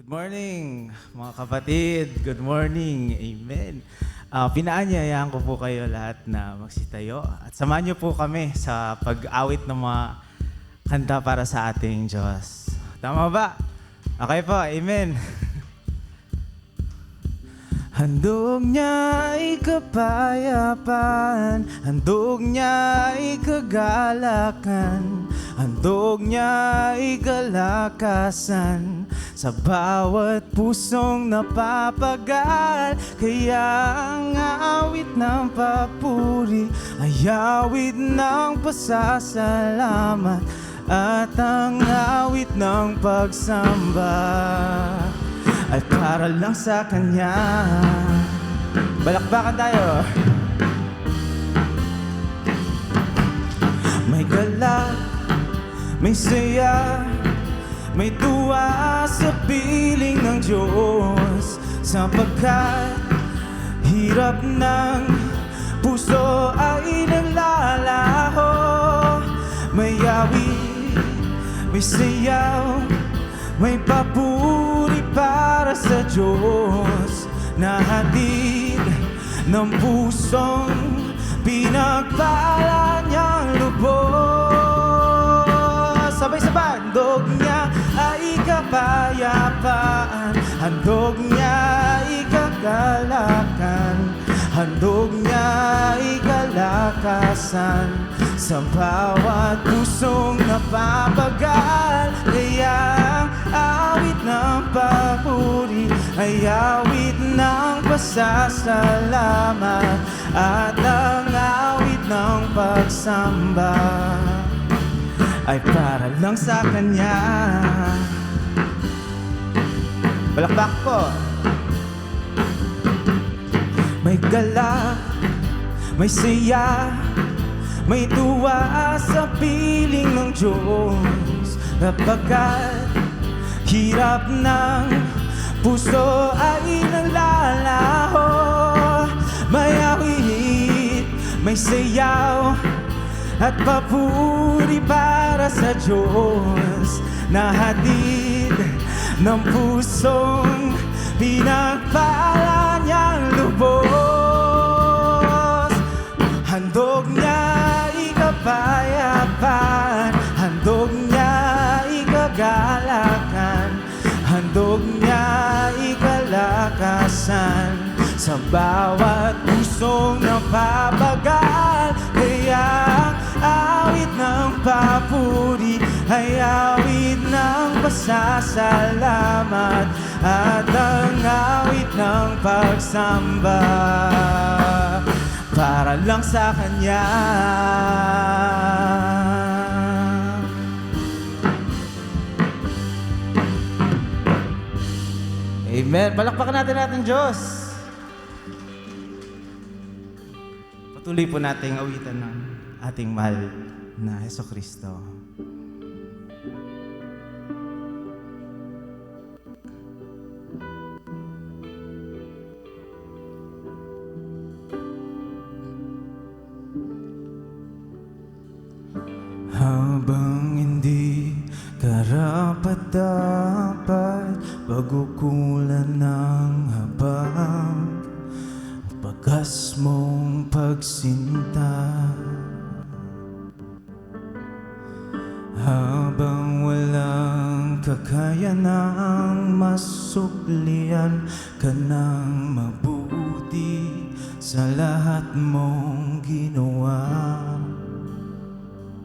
Good morning, mga kapatid. Good morning. Amen. Pinaanyayaan ko po kayo lahat na magsitayo at samahan niyo po kami sa pag-awit ng mga kanta para sa ating Diyos. Tama ba? Okay po. Amen. Handog niya ay kapayapaan, handog niya ay kagalakan, handog niya ay kalakasan sa bawat pusong napapagal. Kaya ang awit ng papuri ay awit ng pasasalamat at ang awit ng pagsamba ay para lang sa Kanya. Balakbakan tayo. May galak, may saya, may tuwa sa piling ng Diyos, sapagkat hirap ng puso ay naglalaho. May awit, may sayaw, may papuri para sa Diyos na hatid ng pusong pinagpala niyang lubos. Sabay-sabay, handog niya ay kapayapaan, handog niya ay kagalakan, handog niya ay kalakasan sa bawat pusong napapagal. Kaya ang awit ng papuri ay awit ng pasasalamat at ang awit ng pagsamba ay para lang sa Kanya. Balakbak po. May galak, may saya, may tuwa sa piling ng Diyos, kapagkat hirap ng puso ay naglalaho. May awit, may sayaw at papuri para sa Diyos na hatid ng pusong pinagpala niyang lubos. Handog niya ay kapayapaan, handog niya ay kagalakan, handog niya ay kalakasan sa bawat pusong napapagal. Kaya ang awit ng papuri ay awit ng pasasalamat at ang awit ng pagsamba para lang sa Kanya. Amen. Palakpakan natin ating Diyos. Patuloy po nating awitan ng ating mahal na Jesucristo. Habang hindi karapat-dapat, pagkukulan ng habang pagkas mong pagsinta, habang walang kakayanang masuklian ka ng mabuti sa lahat mong ginawa.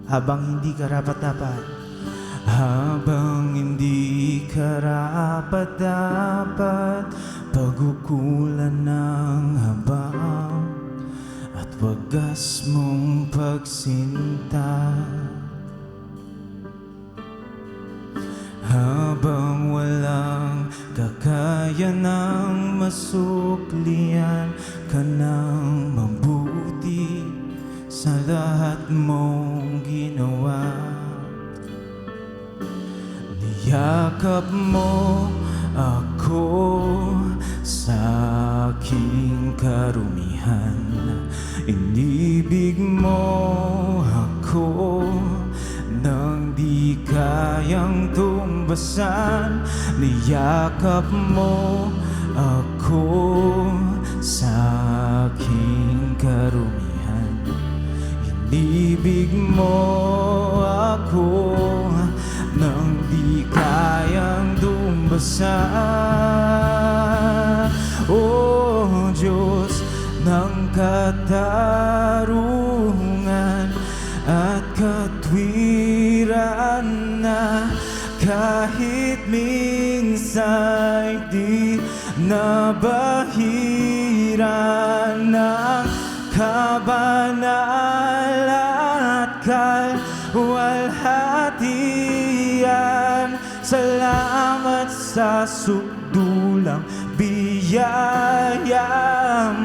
Habang hindi karapat-dapat, habang hindi karapat-dapat, pagkukulan ng habang at wagas mong pagsinta, habang walang kakayanang masuklian ka ng mabuti sa lahat mong ginawa. Niyakap mo ako sa aking karumihan, inibig mo ako nang di kayang tumbang. tumbasan. Niyakap mo ako sa aking karumihan. Inibig mo ako nang di kayang tumbasan. O Diyos ng katarungan at katwiran, na kahit minsan di nabahiran ng kabanal at kalwalhatian. Salamat sa sukdulang biyaya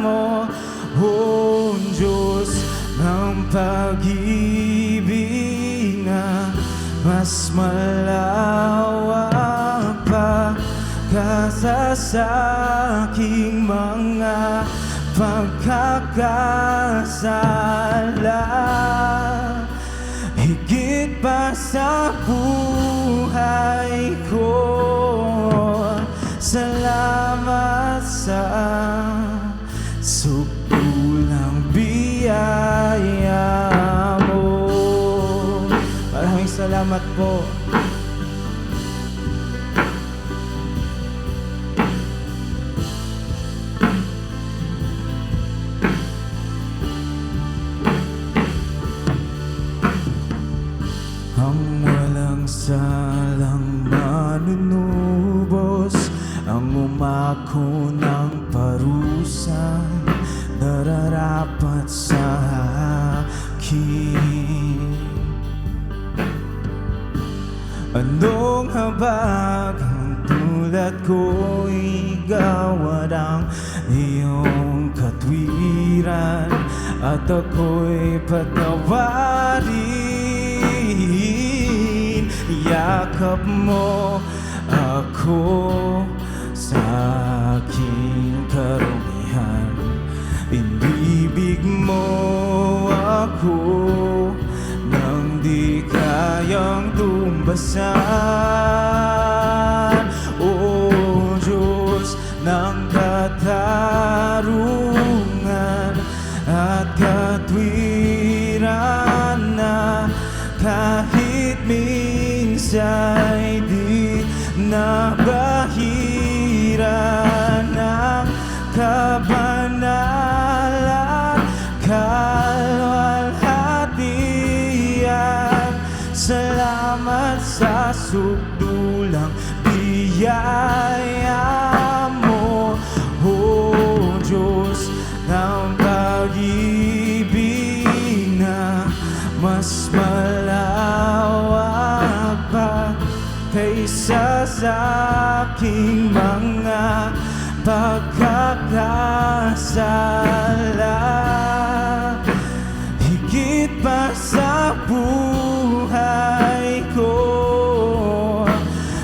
mo, O Diyos ng pag-ibig na mas malawak pa kaysa sa aking mga pagkakasala. Higit pa sa buhay ko, salamat sa sukdulang biyaya mo. Maraming salamat po. Ang walang salang manunubos, ang umako ng parusa, nararapat sa akin. Anong habag ang tulad ko'y gawad ang iyong katwiran, at ako'y patawarin. Yakap mo ako sa aking karumihan. Inibig mo ako nang di kayang tumbasan. O Diyos ng katarungan at katwiran, na kahit minsa'y di nabahiran ng kabanalan, kalwalhatian. Salamat sa sukdulang biyaya mo, O Diyos ng pag-ibig na mas malawak pa kaysa sa aking mga pagkakasala. Higit pa sa buhay ko,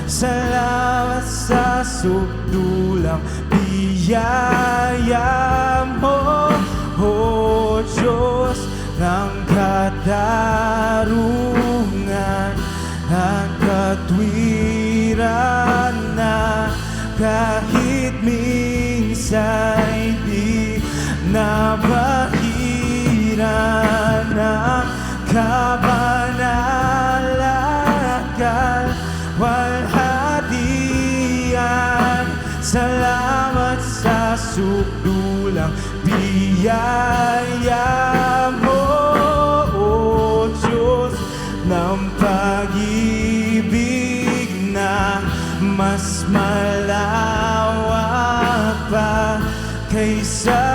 salamat sa sukdulang biyaya mo, O Diyos ng katarungan at katwiran, na kahit minsa'y di nabahiran ng kabanalan, kalwalhatian. Salamat sa sukdulang biyaya mo, O Diyos ng pag-ibig na mas malawak pa kaysa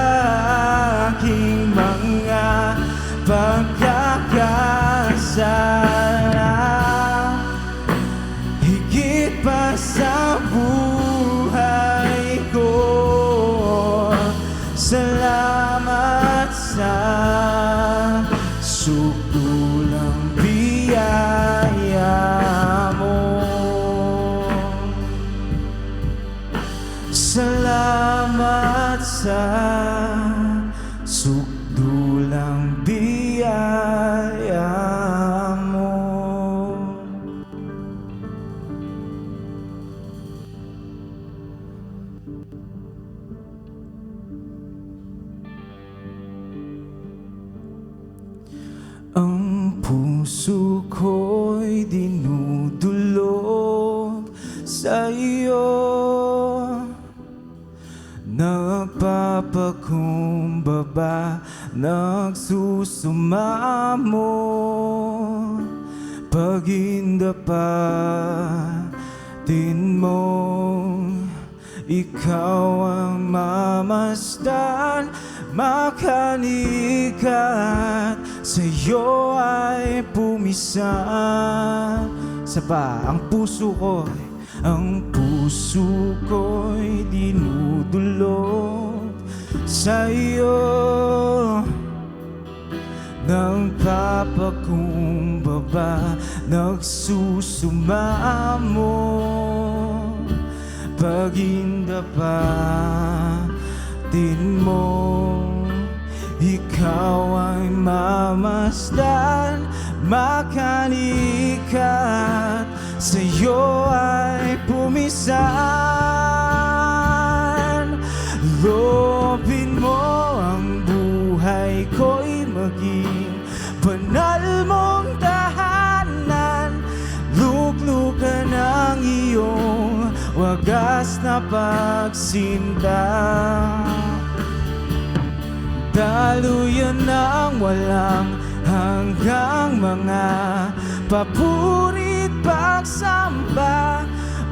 aking mga pagkakasala. Higit pa sa buhay ko, salamat sa sukdulang biyaya mo. Salamat sa sukdulang biyaya mo. ko'y dinudulog sa iyo. Nagpapakumbaba, nagsusumamo, pagindapatin mo. Ikaw ang mamasdan, makanikat, sa'yo ay pumisan. Saba, ang puso ko'y dinudulog sa'yo. Nagpapakumbaba, nagsusumamo, pagindapatin mo. Ikaw ay mamasdan, makanikat, sa'yo ay pumisan. Loobin mo ang buhay ko'y maging banal mong tahanan. Luglugan ang iyong wagas na pagsinta. Daluyan ng walang hanggang mga papuri't pagsamba.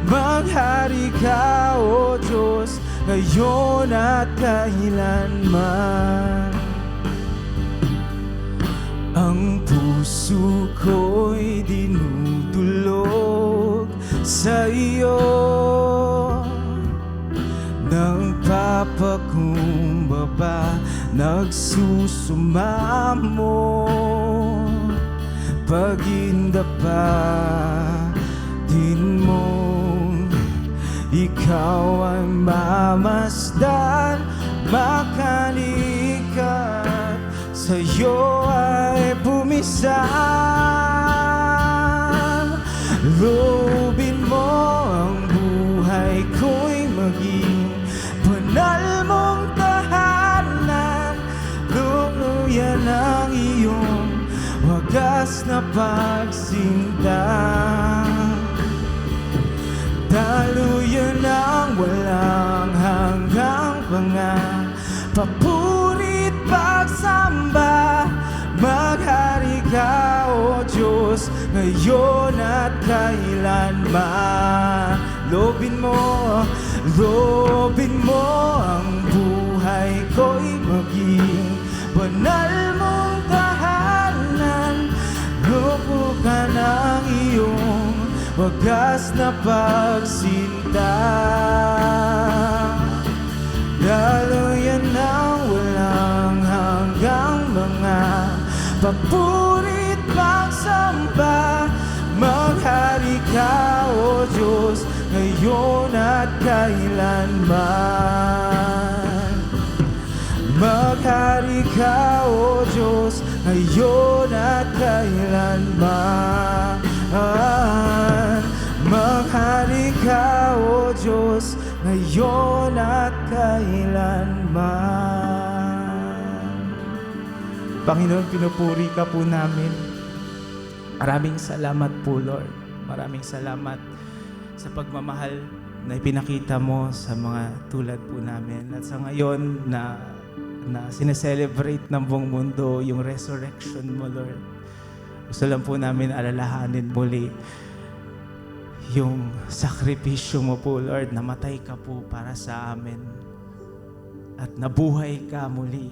Maghari ka, O Diyos, ngayon at kailanman. Ang puso ko'y dinudulog sa iyo. Nagpapakumbaba, nagsusumamo, pagindapatin mo. Ikaw ay mamasdan, makanikat, sa'yo ay pumisan. Loobin mo ang buhay ko'y maging banal mong tahanan. Luluyan ang iyong wagas na pagsinta. Daluyan ang walang hanggang papuri't pagsamba. Maghari ka, O Diyos, ngayon at kailanman. Loobin mo ang buhay ko'y maging banal mong tahanan. Lubukan ang iyong wagas na pagsinta. Daluyan ng walang hanggang mga papuri't pagsamba. Maghari ka, O Diyos, ngayon at kailanman. Maghari ka, O Diyos, ngayon at kailanman. Maghari ka, O Diyos, ngayon at kailanman. Panginoon, pinupuri ka po namin. Maraming salamat po, Lord. Maraming salamat sa pagmamahal na ipinakita mo sa mga tulad po namin. At sa ngayon na sineselebrate ng buong mundo yung resurrection mo, Lord. Gusto lang po namin alalahanin muli yung sakripisyo mo po, Lord. Namatay ka po para sa amin at nabuhay ka muli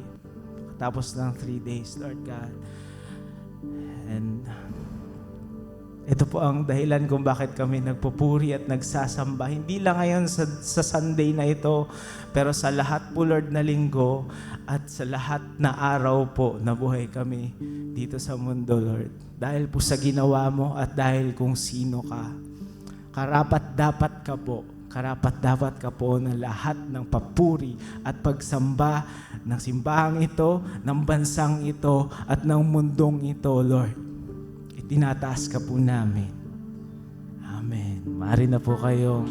tapos ng 3 days, Lord God. And ito po ang dahilan kung bakit kami nagpupuri at nagsasamba. Hindi lang ngayon sa Sunday na ito, pero sa lahat po, Lord, na linggo at sa lahat na araw po na buhay kami dito sa mundo, Lord. Dahil po sa ginawa mo at dahil kung sino ka. Karapat-dapat ka po na lahat ng papuri at pagsamba ng simbahang ito, ng bansang ito, at ng mundong ito, Lord. Itinataas ka po namin. Amen. Maaari na po kayong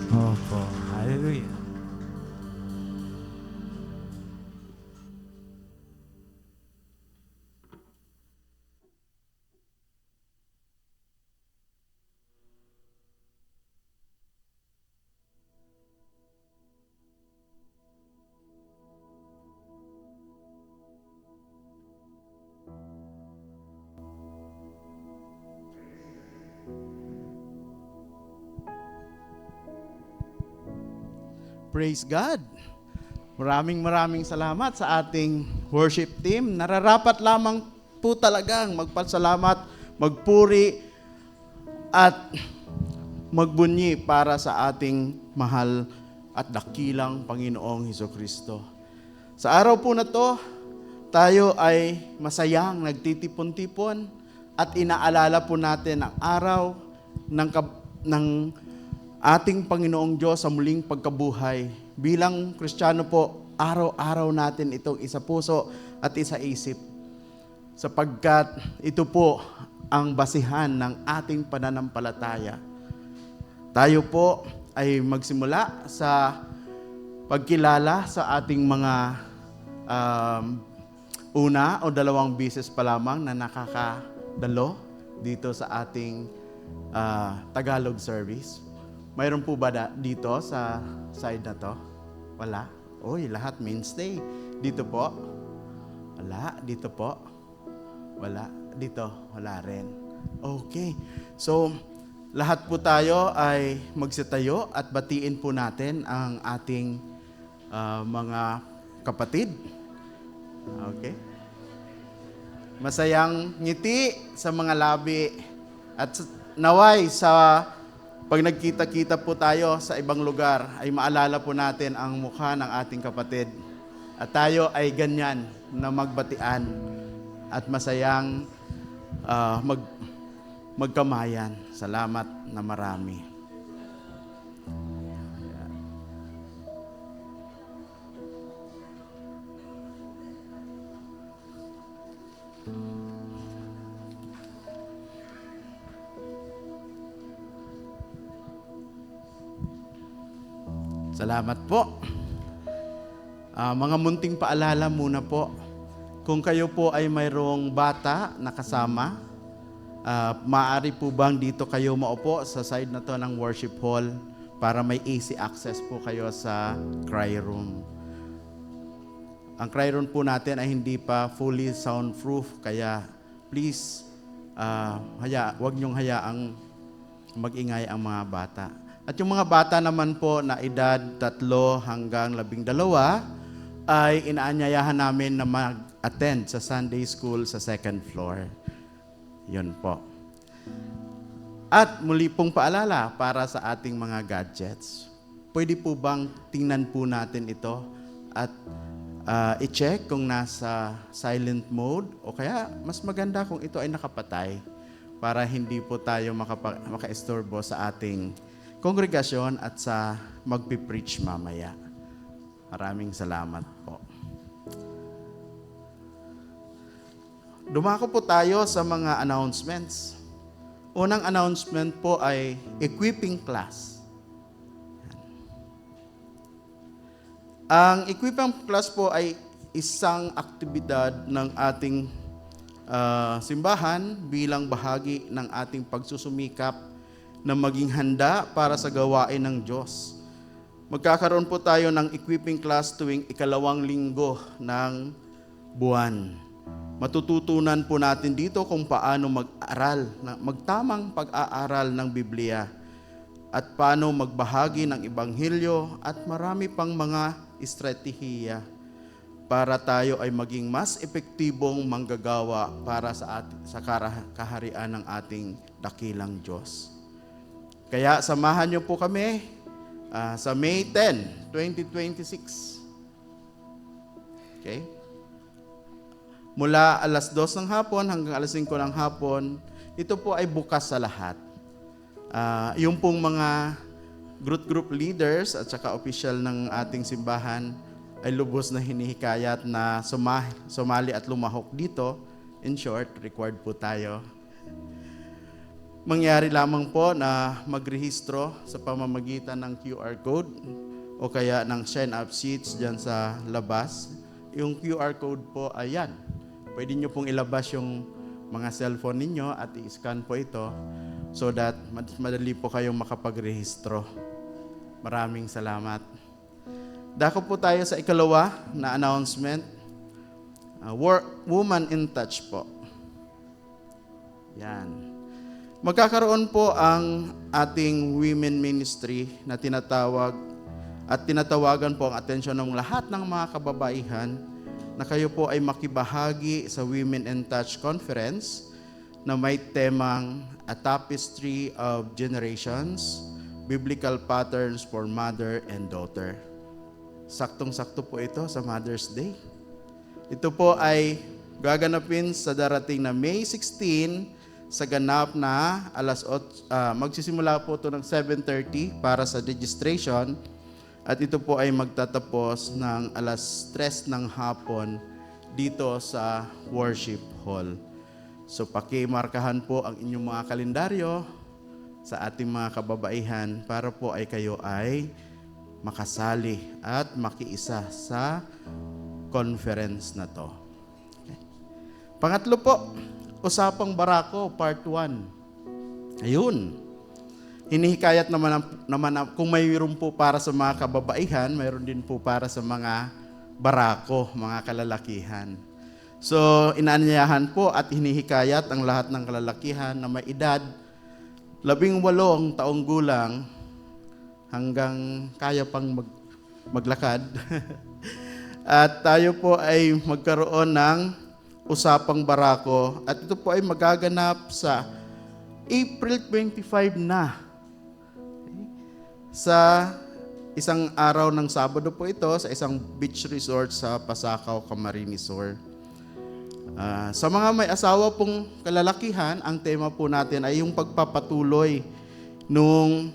opo. Hallelujah. Praise God. Maraming salamat sa ating worship team. Nararapat lamang po talagang magpasalamat, magpuri, at magbunyi para sa ating mahal at dakilang Panginoong Hesukristo. Sa araw po na to, tayo ay masayang nagtitipon-tipon at inaalala po natin ang araw ng ating Panginoong Diyos sa muling pagkabuhay. Bilang Kristiyano po, araw-araw natin itong isa puso at isa isip. Sapagkat ito po ang basihan ng ating pananampalataya. Tayo po ay magsimula sa pagkilala sa ating mga una o dalawang beses pa lamang na nakakadalo dito sa ating Tagalog service. Mayroon po ba dito sa side na to? Wala? Uy, lahat mainstay. Dito po? Wala. Dito po? Wala. Dito? Wala rin. Okay. So, lahat po tayo ay magsitayo at batiin po natin ang ating mga kapatid. Okay? Masayang ngiti sa mga labi at naway sa pag nagkita-kita po tayo sa ibang lugar, ay maalala po natin ang mukha ng ating kapatid. At tayo ay ganyan na magbatian at masayang magkamayan. Salamat na marami. Salamat po. Mga munting paalala muna po. Kung kayo po ay mayroong bata na kasama, maaari po bang dito kayo maupo sa side na to ng worship hall para may easy access po kayo sa cry room. Ang cry room po natin ay hindi pa fully soundproof, kaya please, wag niyong hayaang mag-ingay ang mga bata. At yung mga bata naman po na edad 3 hanggang 12 ay inaanyayahan namin na mag-attend sa Sunday school sa 2nd floor. Yun po. At muli pong paalala para sa ating mga gadgets. Pwede po bang tingnan po natin ito at i-check kung nasa silent mode o kaya mas maganda kung ito ay nakapatay para hindi po tayo maka-estorbo sa ating kongregasyon at sa magpipreach mamaya. Maraming salamat po. Dumako po tayo sa mga announcements. Unang announcement po ay equipping class. Ang equipping class po ay isang aktibidad ng ating simbahan bilang bahagi ng ating pagsusumikap na maging handa para sa gawain ng Diyos. Magkakaroon po tayo ng equipping class tuwing 2nd linggo ng buwan. Matututunan po natin dito kung paano mag-aral, magtamang pag-aaral ng Biblia at paano magbahagi ng Ebanghelyo at marami pang mga estratehiya para tayo ay maging mas epektibong manggagawa para sa kaharian ng ating dakilang Diyos. Kaya samahan niyo po kami sa May 10, 2026. Okay? Mula alas 2 ng hapon hanggang alas 5 ng hapon, ito po ay bukas sa lahat. Yung pong mga group leaders at saka official ng ating simbahan ay lubos na hinihikayat na sumali at lumahok dito. In short, required po tayo. Mangyari lamang po na magrehistro sa pamamagitan ng QR code o kaya ng sign-up sheets dyan sa labas. Yung QR code po, ayan. Pwede nyo pong ilabas yung mga cellphone ninyo at i-scan po ito so that madali po kayong makapagrehistro. Maraming salamat. Dako po tayo sa ikalawa na announcement. Woman in Touch po. Yan. Magkakaroon po ang ating women ministry na tinatawag At tinatawagan po ang atensyon ng lahat ng mga kababaihan na kayo po ay makibahagi sa Women in Touch Conference na may temang A Tapestry of Generations, Biblical Patterns for Mother and Daughter. Saktong-sakto po ito sa Mother's Day. Ito po ay gaganapin sa darating na May 16 sa ganap na magsisimula po ito ng 7:30 para sa registration at ito po ay magtatapos ng 3 ng hapon dito sa worship hall. So pakimarkahan po ang inyong mga kalendaryo sa ating mga kababaihan para po ay kayo ay makasali at makiisa sa conference na to. Okay. Pangatlo po, Usapang Barako, Part 1. Ayun. Hinihikayat naman kung mayroon po para sa mga kababaihan, mayroon din po para sa mga barako, mga kalalakihan. So, inaanyayahan po at hinihikayat ang lahat ng kalalakihan na may edad 18 taong gulang hanggang kaya pang maglakad. At tayo po ay magkaroon ng Usapang Barako at ito po ay magaganap sa April 25 na. Sa isang araw ng Sabado po ito sa isang beach resort sa Pasakaw, Camarines Sur. Sa mga may asawa pong kalalakihan, ang tema po natin ay yung pagpapatuloy nung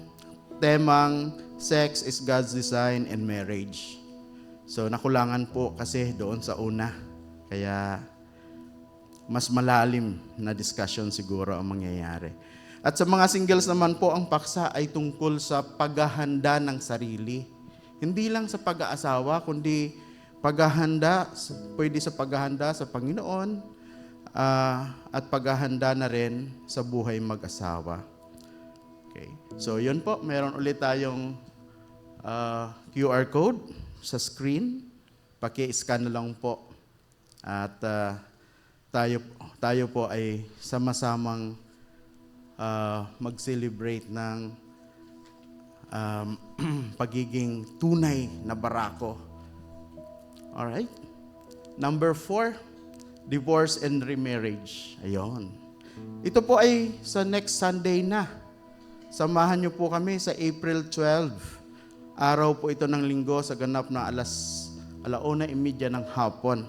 temang Sex is God's Design and Marriage. So nakulangan po kasi doon sa una. Kaya mas malalim na discussion siguro ang mangyayari. At sa mga singles naman po, ang paksa ay tungkol sa paghahanda ng sarili. Hindi lang sa pag-aasawa, kundi paghahanda, pwede sa paghahanda sa Panginoon at paghahanda na rin sa buhay mag-asawa. Okay. So yun po, meron ulit tayong QR code sa screen. Paki-scan na lang po. At tayo po ay sama-samang mag-celebrate ng pagiging tunay na barako. Alright? Number 4, divorce and remarriage. Ayun. Ito po ay sa next Sunday na. Samahan niyo po kami sa April 12. Araw po ito ng linggo sa ganap na 1:30 ng hapon.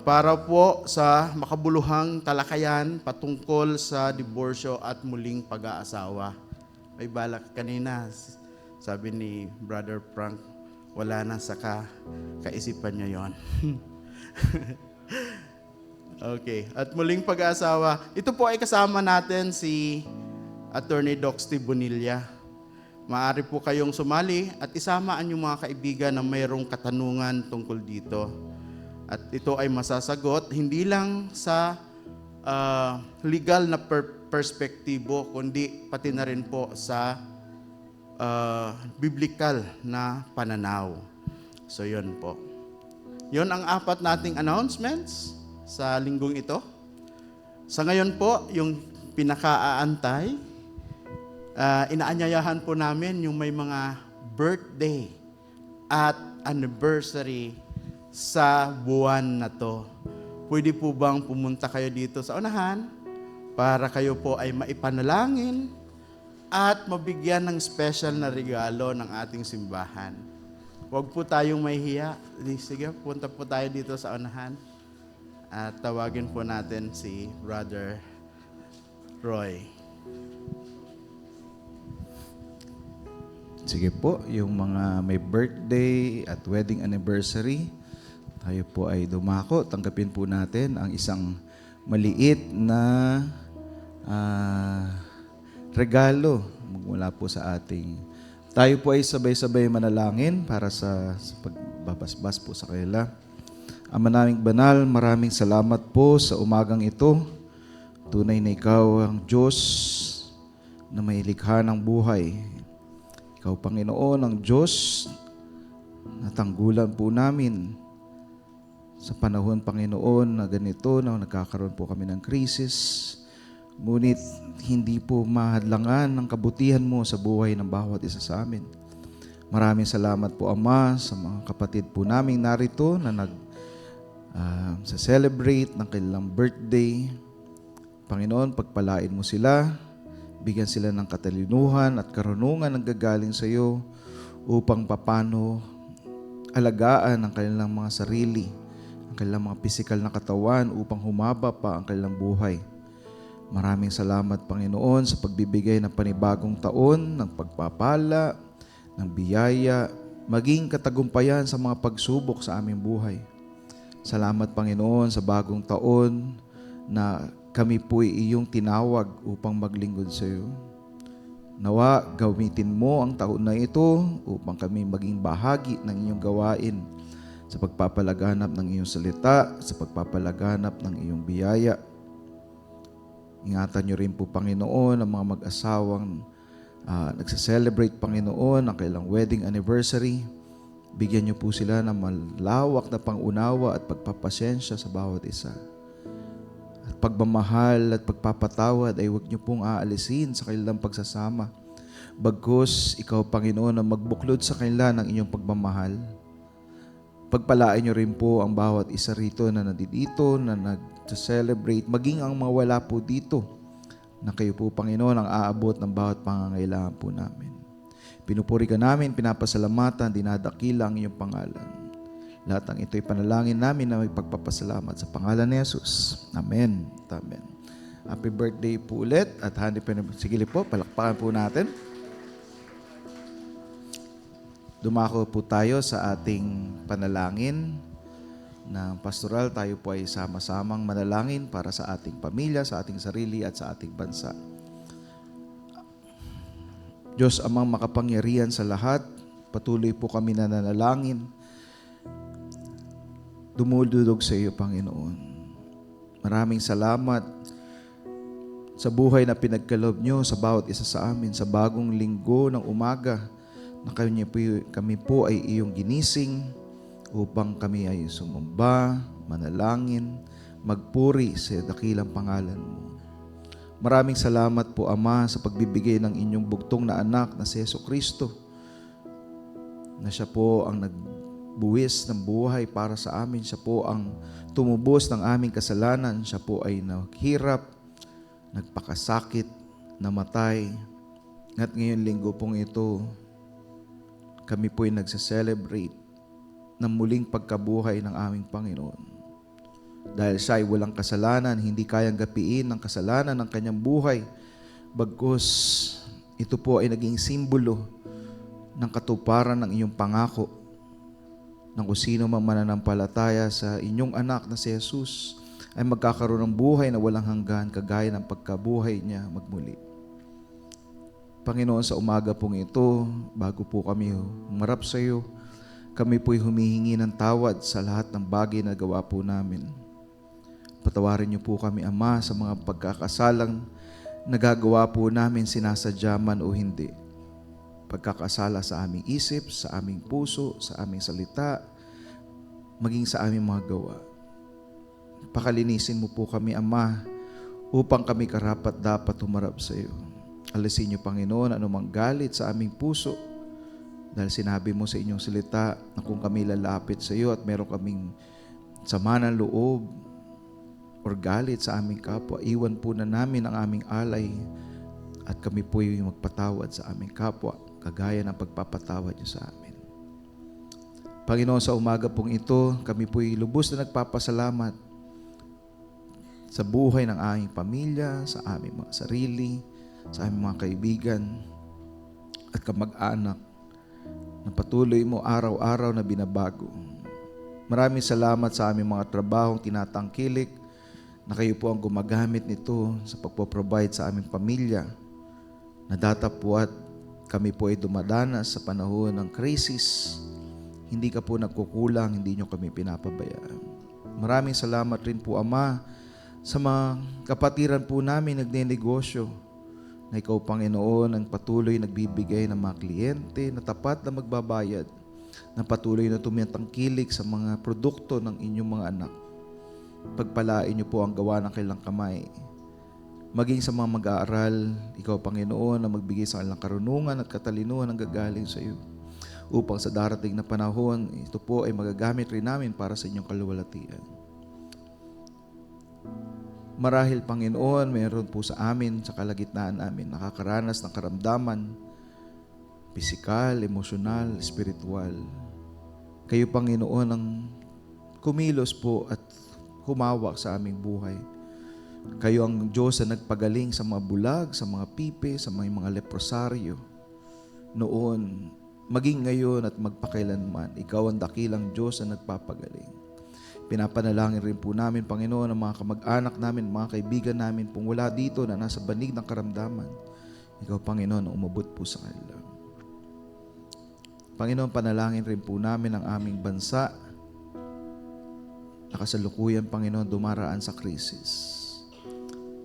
Para po sa makabuluhang talakayan patungkol sa diborsyo at muling pag-aasawa. May balak kanina, sabi ni Brother Frank, wala na sa kaisipan niya yon. Okay, at muling pag-aasawa. Ito po ay kasama natin si Attorney Doxty Bonilla. Maaari po kayong sumali at isama ang inyong mga kaibigan na mayroong katanungan tungkol dito. At ito ay masasagot hindi lang sa legal na perspektibo, kundi pati na rin po sa biblical na pananaw. So yun po. Yun ang 4 nating announcements sa linggong ito. Sa ngayon po, yung pinaka-aantay, inaanyayahan po namin yung may mga birthday at anniversary sa buwan na to. Pwede po bang pumunta kayo dito sa unahan para kayo po ay maipanalangin at mabigyan ng special na regalo ng ating simbahan. Huwag po tayong mahihiya. Sige, punta po tayo dito sa unahan at tawagin po natin si Brother Roy. Sige po, yung mga may birthday at wedding anniversary, tayo po ay dumako. Tanggapin po natin ang isang maliit na regalo mula po sa ating. Tayo po ay sabay-sabay manalangin para sa pagbabasbas po sa kanila. Ama naming banal, maraming salamat po sa umagang ito. Tunay na ikaw ang Diyos na may likha ng buhay. Ikaw, Panginoon, ang Diyos na tanggulan po namin sa panahon, Panginoon, na ganito, na nagkakaroon po kami ng krisis. Ngunit hindi po mahadlangan ng kabutihan mo sa buhay ng bawat isa sa amin. Maraming salamat po, Ama, sa mga kapatid po naming narito na sa celebrate ng kanilang birthday. Panginoon, pagpalain mo sila, bigyan sila ng katalinuhan at karunungan ng gagaling sa iyo upang papano alagaan ang kanilang mga sarili, ang kanilang mga pisikal na katawan upang humaba pa ang kanilang buhay. Maraming salamat, Panginoon, sa pagbibigay ng panibagong taon, ng pagpapala, ng biyaya, maging katagumpayan sa mga pagsubok sa aming buhay. Salamat, Panginoon, sa bagong taon na kami po'y iyong tinawag upang maglingkod sa iyo. Nawa, gamitin mo ang taon na ito upang kami maging bahagi ng iyong gawain sa pagpapalaganap ng iyong salita, sa pagpapalaganap ng iyong biyaya. Ingatan niyo rin po, Panginoon, ang mga mag-asawang nagsa-celebrate, Panginoon, ang kailang wedding anniversary. Bigyan niyo po sila ng malawak na pangunawa at pagpapasensya sa bawat isa. At pagmamahal at pagpapatawad ay huwag niyo pong aalisin sa kanilang pagsasama. Bagkus, ikaw, Panginoon, ang magbuklod sa kanila ng inyong pagmamahal. Pagpalain niyo rin po ang bawat isa rito na nandito, na nag-celebrate, maging ang mga wala po dito, na kayo po, Panginoon, ang aabot ng bawat pangangailangan po namin. Pinupuri ka namin, pinapasalamatan, dinadakila ang iyong pangalan. Lahat ng ito'y panalangin namin na may pagpapasalamat sa pangalan ni Jesus. Amen. Amen. Happy birthday po ulit at sige po, palakpakan po natin. Dumako po tayo sa ating panalangin ng pastoral. Tayo po ay sama-samang manalangin para sa ating pamilya, sa ating sarili at sa ating bansa. Diyos amang makapangyarihan sa lahat, patuloy po kami na nanalangin. Dumudulog sa iyo, Panginoon. Maraming salamat sa buhay na pinagkaloob nyo sa bawat isa sa amin sa bagong linggo ng umaga na kami po ay iyong ginising upang kami ay sumamba, manalangin, magpuri sa dakilang pangalan mo. Maraming salamat po, Ama, sa pagbibigay ng inyong bugtong na anak na si Jesucristo, na siya po ang nagbuwis ng buhay para sa amin. Siya po ang tumubos ng aming kasalanan. Siya po ay naghirap, nagpakasakit, namatay. At ngayon linggo pong ito, kami po ay nagsa-celebrate ng muling pagkabuhay ng aming Panginoon. Dahil siya ay walang kasalanan, hindi kayang gapiin ang kasalanan ng kanyang buhay. Bagkus, ito po ay naging simbolo ng katuparan ng iyong pangako ng kung sino man mananampalataya sa inyong anak na si Jesus ay magkakaroon ng buhay na walang hanggan kagaya ng pagkabuhay niya magmuli. Panginoon, sa umaga pong ito, bago po kami humarap sa iyo, kami po'y humihingi ng tawad sa lahat ng bagay na gawa po namin. Patawarin niyo po kami, Ama, sa mga pagkakasalang nagagawa po namin, sinasadya man o hindi. Pagkakasala sa aming isip, sa aming puso, sa aming salita, maging sa aming mga gawa. Pakalinisin mo po kami, Ama, upang kami karapat dapat humarap sa iyo. Alisin niyo, Panginoon, anumang galit sa aming puso, dahil sinabi mo sa inyong salita na kung kami lalapit sa iyo at meron kaming sama ng loob or galit sa aming kapwa, iwan po na namin ang aming alay at kami po yung magpatawad sa aming kapwa, kagaya ng pagpapatawad niyo sa amin. Panginoon, sa umaga pong ito, kami po'y lubos na nagpapasalamat sa buhay ng aming pamilya, sa aming mga sarili, sa aming mga kaibigan at kamag-anak na patuloy mo araw-araw na binabago. Maraming salamat sa aming mga trabahong tinatangkilik na kayo po ang gumagamit nito sa pagpo-provide sa aming pamilya, na datapwat kami po ay dumadanas sa panahon ng krisis. Hindi ka po nagkukulang, hindi nyo kami pinapabayaan. Maraming salamat rin po, Ama, sa mga kapatiran po namin nagnenegosyo, na ikaw, Panginoon, ang patuloy nagbibigay ng mga kliyente na tapat na magbabayad, na patuloy na tumitangkilik sa mga produkto ng inyong mga anak. Pagpalain niyo po ang gawa ng kailang kamay. Maging sa mga mag-aaral, ikaw, Panginoon, na magbigay sa kanilang karunungan at katalinuhan ang gagaling sa iyo, upang sa darating na panahon, ito po ay magagamit rin namin para sa inyong kaluwalhatian. Marahil, Panginoon, mayroon po sa amin, sa kalagitnaan namin, nakakaranas ng karamdaman, pisikal, emosyonal, espiritual. Kayo, Panginoon, ang kumilos po at humawak sa aming buhay. Kayo ang Diyos na nagpagaling sa mga bulag, sa mga pipe, sa mga leprosaryo. Noon, maging ngayon at magpakailanman, ikaw ang dakilang Diyos na nagpapagaling. Pinapanalangin rin po namin, Panginoon, ang mga kamag-anak namin, mga kaibigan namin pong wala dito na nasa banig ng karamdaman. Ikaw, Panginoon, ang umabot po sa kanila. Panginoon, panalangin rin po namin ang aming bansa na kasalukuyan, Panginoon, dumaraan sa krisis.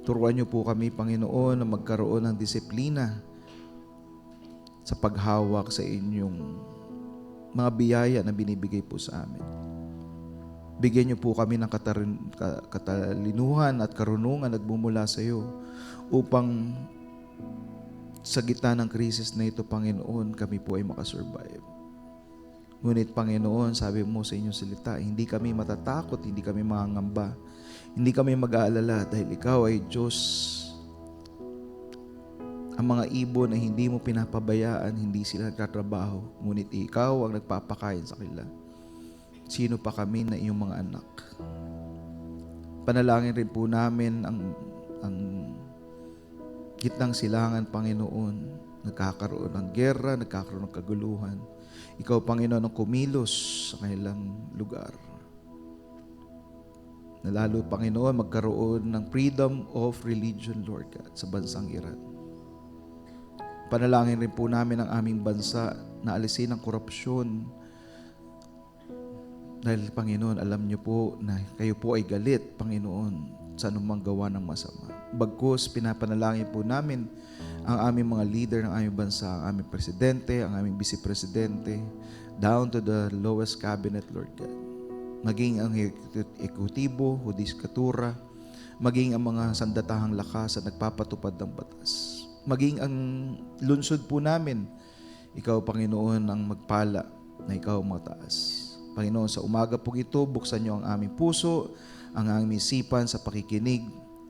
Turuan niyo po kami, Panginoon, na magkaroon ng disiplina sa paghawak sa inyong mga biyaya na binibigay po sa amin. Bigyan niyo po kami ng katalinuhan at karunungan nagmumula sa iyo upang sa gitna ng krisis na ito, Panginoon, kami po ay makasurvive. Ngunit, Panginoon, sabi mo sa inyong salita, hindi kami matatakot, hindi kami mangangamba, hindi kami mag-aalala dahil ikaw ay Diyos. Ang mga ibon ay hindi mo pinapabayaan, hindi sila nagtatrabaho, ngunit ikaw ang nagpapakain sa kanila. Sino pa kami na iyong mga anak? Panalangin rin po namin ang gitnang silangan, Panginoon. Nagkakaroon ng gera, nagkakaroon ng kaguluhan. Ikaw, Panginoon, ang kumilos sa kanilang lugar. Na lalo, Panginoon, magkaroon ng freedom of religion, Lord God, sa bansang Iran. Panalangin rin po namin ang aming bansa na alisin ang korupsyon. Dahil, Panginoon, alam niyo po na kayo po ay galit, Panginoon, sa anumang gawa ng masama. Bagkus, pinapanalangin po namin ang aming mga leader ng aming bansa, ang aming presidente, ang aming vice-presidente, down to the lowest cabinet, Lord God. Maging ang ekutibo, hudikatura, maging ang mga sandatahang lakas at nagpapatupad ng batas. Maging ang lungsod po namin, ikaw, Panginoon, ang magpala na ikaw mataas. Panginoon, sa umaga po ito, buksan niyo ang aming puso, ang aming isipan sa pakikinig,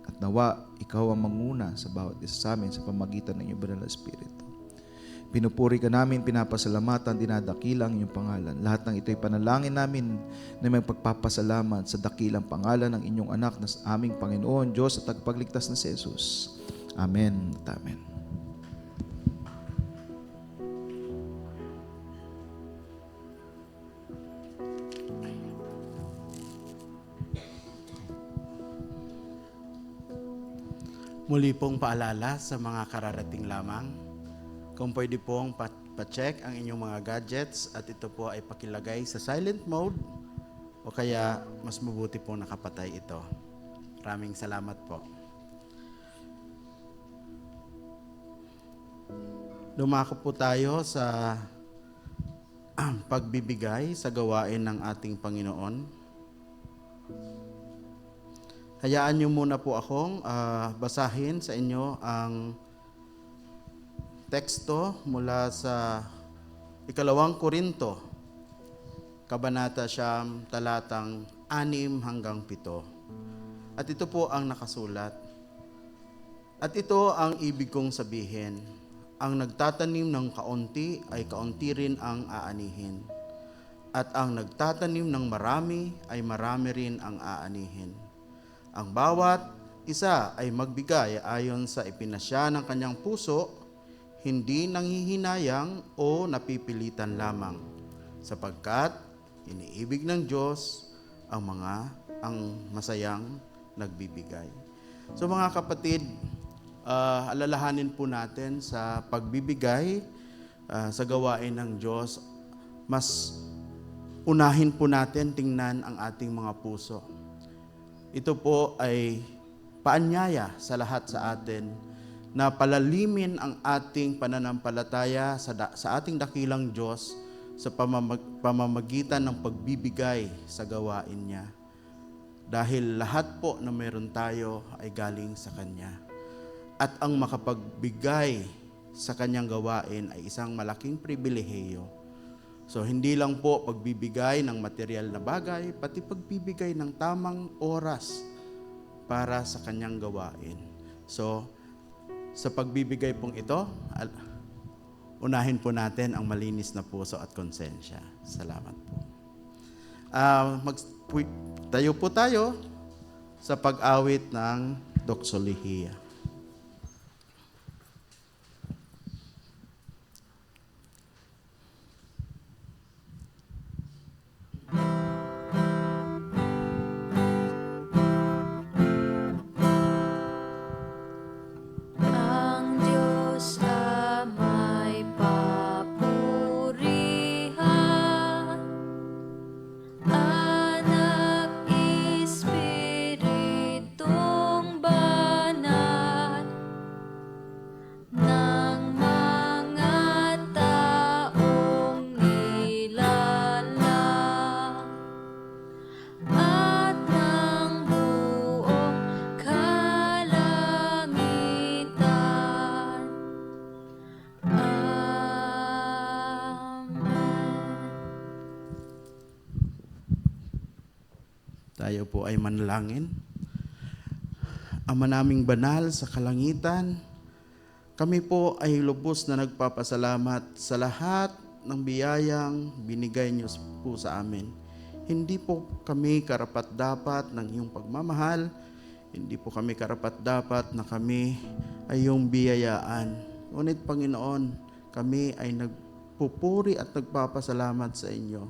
at nawa, ikaw ang manguna sa bawat isa sa amin sa pamagitan ng iyong banal na Espiritu. Pinupuri ka namin, pinapasalamatan, dinadakilang iyong pangalan. Lahat ng ito'y panalangin namin na may pagpapasalamat sa dakilang pangalan ng inyong anak na sa aming Panginoon, Diyos at tagapagligtas na si Jesus. Amen at amen. Muli pong paalala sa mga kararating lamang, kung pwede pong pa-check ang inyong mga gadgets at ito po ay pakilagay sa silent mode o kaya mas mabuti pong nakapatay ito. Maraming salamat po. Dumako po tayo sa pagbibigay sa gawain ng ating Panginoon. Hayaan niyo muna po akong basahin sa inyo ang teksto mula sa 2 Korinto, Kabanata 9, talatang 6 hanggang 7. At ito po ang nakasulat. At ito ang ibig kong sabihin, ang nagtatanim ng kaunti ay kaunti rin ang aanihin. At ang nagtatanim ng marami ay marami rin ang aanihin. Ang bawat isa ay magbigay ayon sa ipinasya ng kanyang puso, hindi nanghihinayang o napipilitan lamang, sapagkat iniibig ng Diyos ang masayang nagbibigay. So mga kapatid, alalahanin po natin sa pagbibigay sa gawain ng Diyos, mas unahin po natin tingnan ang ating mga puso. Ito po ay paanyaya sa lahat sa atin na palalimin ang ating pananampalataya sa ating dakilang Diyos sa pamamagitan ng pagbibigay sa gawain niya. Dahil lahat po na meron tayo ay galing sa Kanya. At ang makapagbigay sa Kanyang gawain ay isang malaking pribilehiyo. So hindi lang po pagbibigay ng material na bagay, pati pagbibigay ng tamang oras para sa kanyang gawain. So sa pagbibigay pong ito, unahin po natin ang malinis na puso at konsensya. Salamat po. Tayo po tayo sa pag-awit ng Doxologia. Ang Diyos ama'y papurihan, Anak, Espiritong Banal, ng mga taong nilalang, at ng buong kalangitan. Amen. Tayo po ay manalangin. Ama naming banal sa kalangitan, kami po ay lubos na nagpapasalamat sa lahat ng biyayang binigay niyo po sa amin. Hindi po kami karapat-dapat ng iyong pagmamahal. Hindi po kami karapat-dapat na kami ay iyong biyayaan. Ngunit Panginoon, kami ay nagpupuri at nagpapasalamat sa inyo,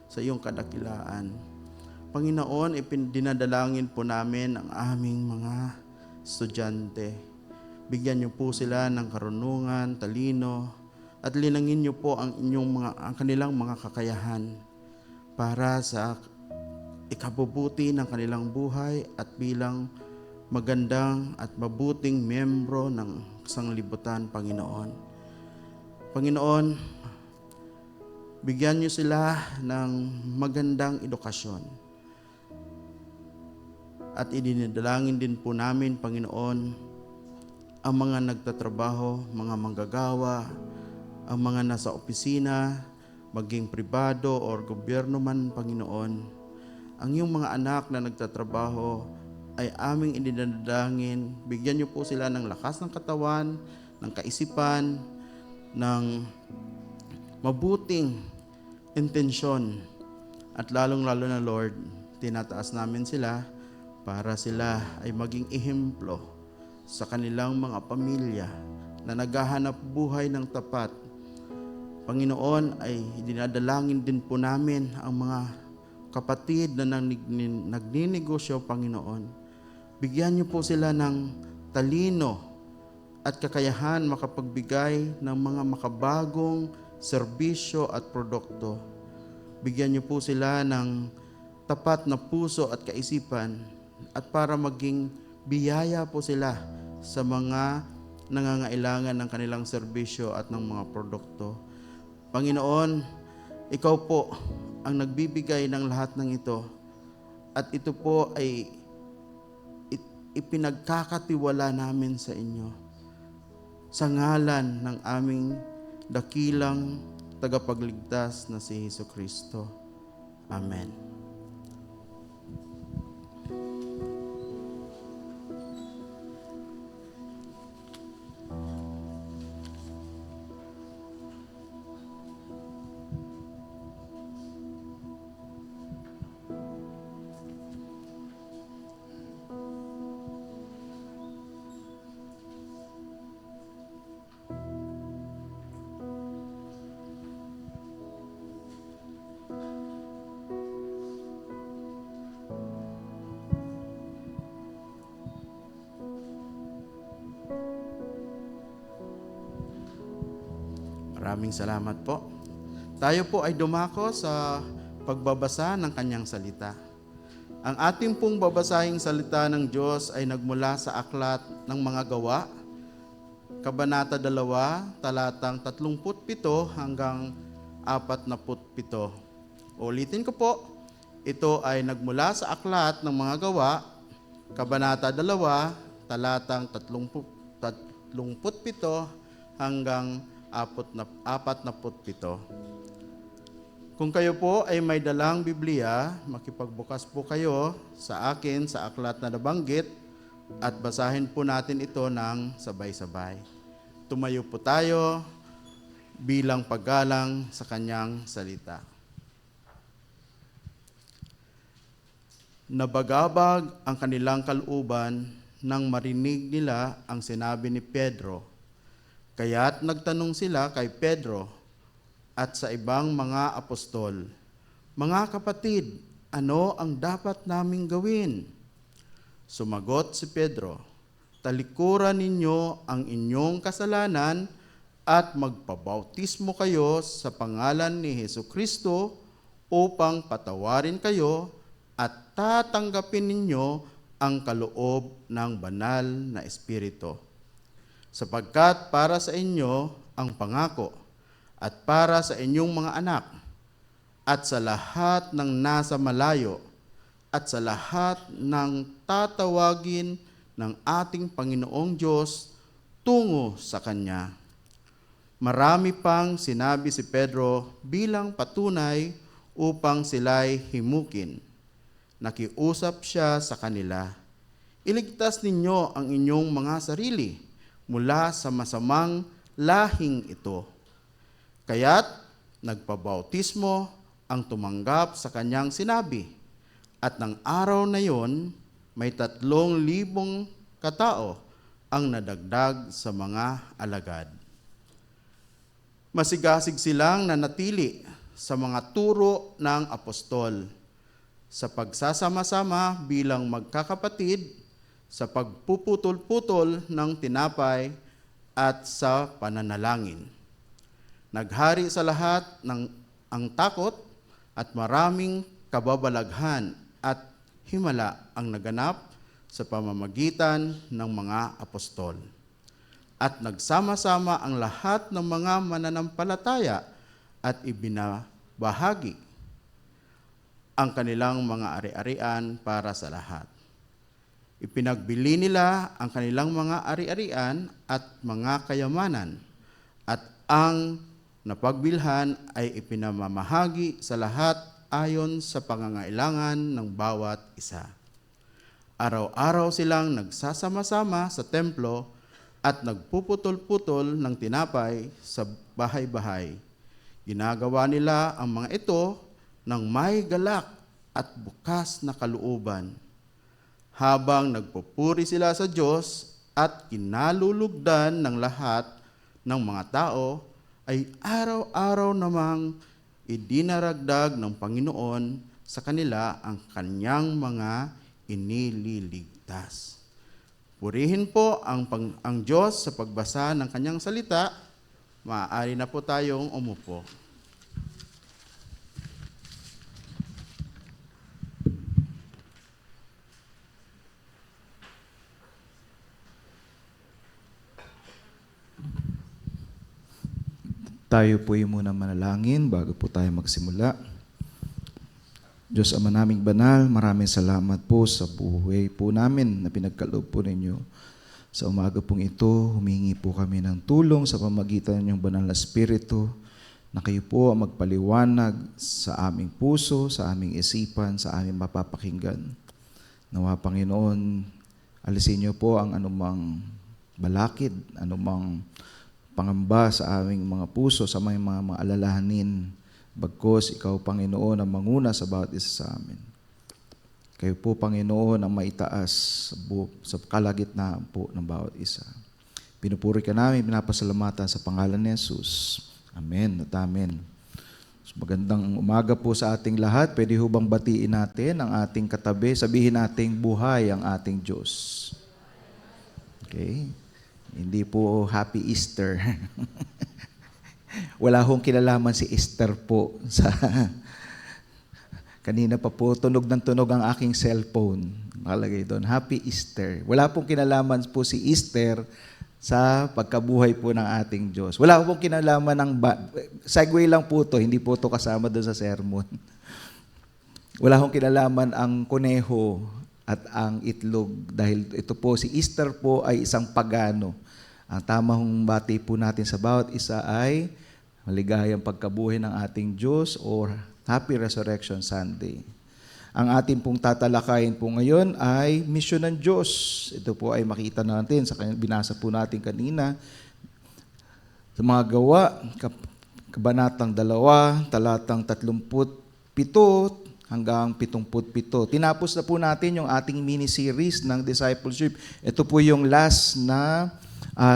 sa iyong kadakilaan. Panginoon, dinadalangin po namin ang aming mga estudyante. Bigyan niyo po sila ng karunungan, talino, at linangin niyo po ang kanilang mga kakayahan para sa ikabubuti ng kanilang buhay at bilang magandang at mabuting miyembro ng sanglibutan, Panginoon. Panginoon, bigyan niyo sila ng magandang edukasyon. At idinadalangin din po namin, Panginoon, ang mga nagtatrabaho, mga manggagawa, ang mga nasa opisina, maging pribado o gobyerno man, Panginoon. Ang iyong mga anak na nagtatrabaho ay aming idinadalangin. Bigyan niyo po sila ng lakas ng katawan, ng kaisipan, ng mabuting intensyon. At lalong-lalo na, Lord, tinataas namin sila para sila ay maging ehemplo sa kanilang mga pamilya na naghahanap buhay ng tapat. Panginoon, ay dinadalangin din po namin ang mga kapatid na nagninegosyo, Panginoon. Bigyan niyo po sila ng talino at kakayahan makapagbigay ng mga makabagong serbisyo at produkto. Bigyan niyo po sila ng tapat na puso at kaisipan at para maging biyaya po sila sa mga nangangailangan ng kanilang serbisyo at ng mga produkto. Panginoon, ikaw po ang nagbibigay ng lahat ng ito at ito po ay ipinagkakatiwala namin sa inyo sa ngalan ng aming dakilang tagapagligtas na si Jesucristo. Amen. Maraming salamat po. Tayo po ay dumako sa pagbabasa ng kanyang salita. Ang ating pong babasahing salita ng Diyos ay nagmula sa aklat ng mga gawa, Kabanata 2, talatang 37 hanggang 47. Ulitin ko po, ito ay nagmula sa aklat ng mga gawa, Kabanata 2, talatang 37 hanggang 47. Kung kayo po ay may dalang Biblia, makipagbukas po kayo sa akin sa aklat na nabanggit at basahin po natin ito ng sabay-sabay. Tumayo po tayo bilang paggalang sa kanyang salita. Nabagabag ang kanilang kalooban nang marinig nila ang sinabi ni Pedro. Kaya't nagtanong sila kay Pedro at sa ibang mga apostol, "Mga kapatid, ano ang dapat naming gawin?" Sumagot si Pedro, "Talikuran ninyo ang inyong kasalanan at magpabautismo kayo sa pangalan ni Hesukristo upang patawarin kayo at tatanggapin ninyo ang kaloob ng banal na Espiritu. Sapagkat para sa inyo ang pangako at para sa inyong mga anak at sa lahat ng nasa malayo at sa lahat ng tatawagin ng ating Panginoong Diyos tungo sa Kanya." Marami pang sinabi si Pedro bilang patunay upang sila'y himukin. Nakiusap siya sa kanila, "Iligtas ninyo ang inyong mga sarili mula sa masamang lahing ito." Kaya't nagpabautismo ang tumanggap sa kanyang sinabi, at ng araw na yon may 3,000 katao ang nadagdag sa mga alagad. Masigasig silang nanatili sa mga turo ng apostol, sa pagsasama-sama bilang magkakapatid, sa pagpuputol-putol ng tinapay at sa pananalangin. Naghari sa lahat ang takot at maraming kababalaghan at himala ang naganap sa pamamagitan ng mga apostol. At nagsama-sama ang lahat ng mga mananampalataya at ibinabahagi ang kanilang mga ari-arian para sa lahat. Ipinagbili nila ang kanilang mga ari-arian at mga kayamanan, at ang napagbilhan ay ipinamamahagi sa lahat ayon sa pangangailangan ng bawat isa. Araw-araw silang nagsasama-sama sa templo at nagpuputol-putol ng tinapay sa bahay-bahay. Ginagawa nila ang mga ito ng may galak at bukas na kalooban, habang nagpupuri sila sa Diyos at kinalulugdan ng lahat ng mga tao, ay araw-araw namang idinaragdag ng Panginoon sa kanila ang kanyang mga inililigtas. Purihin po ang Diyos sa pagbasa ng kanyang salita. Maaari na po tayong umupo. Tayo po yung muna manalangin bago po tayo magsimula. Diyos Ama naming banal, maraming salamat po sa buhay po namin na pinagkaloob po ninyo. Sa umaga pong ito, humingi po kami ng tulong sa pamagitan ng banal na Espiritu na kayo po ang magpaliwanag sa aming puso, sa aming isipan, sa aming mapapakinggan. Nawa Panginoon, alisin niyo po ang anumang balakid, anumang pangamba sa aming mga puso, sa mga alalahanin. Bagkos, Ikaw, Panginoon, ang manguna sa bawat isa sa amin. Kayo po, Panginoon, ang maitaas sa kalagitnaan po ng bawat isa. Pinupuri ka namin, pinapasalamatan sa pangalan ni Jesus. Amen at amen. So, magandang umaga po sa ating lahat. Pwede ho bang batiin natin ang ating katabi? Sabihin nating buhay ang ating Diyos. Okay? Hindi po Happy Easter. Wala hong kinalaman si Easter po sa... Kanina pa po, tunog ng tunog ang aking cellphone. Nakalagay doon, Happy Easter. Wala pong kinalaman po si Easter sa pagkabuhay po ng ating Diyos. Wala pong kinalaman ng... segue lang po to, hindi po to kasama doon sa sermon. Wala hong kinalaman ang kuneho at ang itlog dahil ito po, si Easter po ay isang pagano. Ang tamang bati po natin sa bawat isa ay Maligayang pagkabuhay ng ating Diyos or Happy Resurrection Sunday. Ang ating pong tatalakayin po ngayon ay misyon ng Diyos. Ito po ay makita natin sa binasa po natin kanina sa mga gawa, kabanatang 2, talatang 37 hanggang 77. Tinapos na po natin yung ating mini-series ng discipleship. Ito po yung last na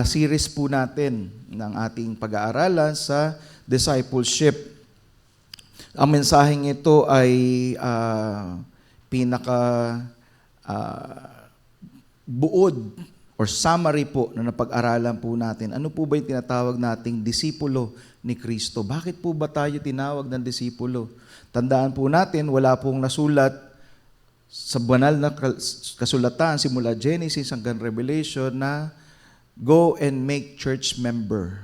series po natin ng ating pag-aaralan sa discipleship. Ang mensaheng ito ay buod or summary po na napag-aralan po natin. Ano po ba yung tinatawag nating disipulo ni Kristo? Bakit po ba tayo tinawag ng disipulo? Tandaan po natin, wala pong nasulat sa banal na kasulatan simula Genesis hanggang Revelation na go and make church member.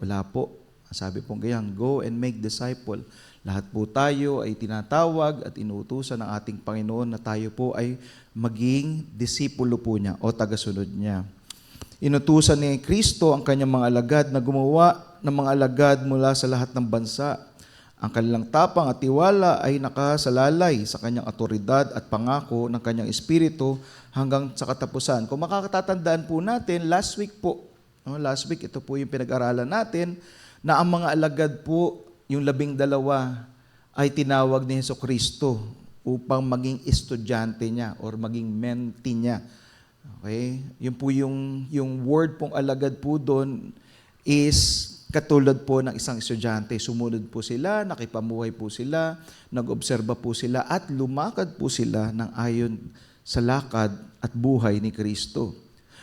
Wala po. Sabi pong ganyan, go and make disciple. Lahat po tayo ay tinatawag at inuutusan ng ating Panginoon na tayo po ay maging disipulo po niya o tagasunod niya. Inutusan ni Kristo ang kanyang mga alagad na gumawa ng mga alagad mula sa lahat ng bansa. Ang kanilang tapang at tiwala ay nakasalalay sa kanyang otoridad at pangako ng kanyang espiritu hanggang sa katapusan. Kung makakatatandaan po natin, last week ito po yung pinag-aralan natin na ang mga alagad po, yung 12 ay tinawag ni Jesucristo upang maging estudyante niya or maging mentee niya. Okay? Yun po yung word pong alagad po doon is katulad po ng isang estudyante. Sumunod po sila, nakipamuhay po sila, nag-obserba po sila, at lumakad po sila ng ayon sa lakad at buhay ni Kristo.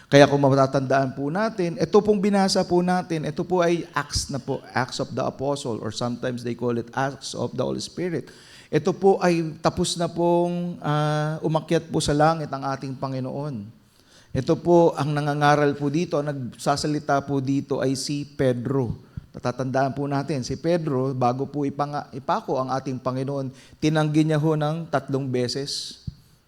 Kaya kung matatandaan po natin, ito pong binasa po natin, ito po ay Acts na po, Acts of the Apostle, or sometimes they call it Acts of the Holy Spirit. Ito po ay tapos na pong umakyat po sa langit ang ating Panginoon. Ito po, ang nangangaral po dito, ang nagsasalita po dito ay si Pedro. Natatandaan po natin, si Pedro, bago po ipako ang ating Panginoon, tinanggi niya ho ng 3 beses.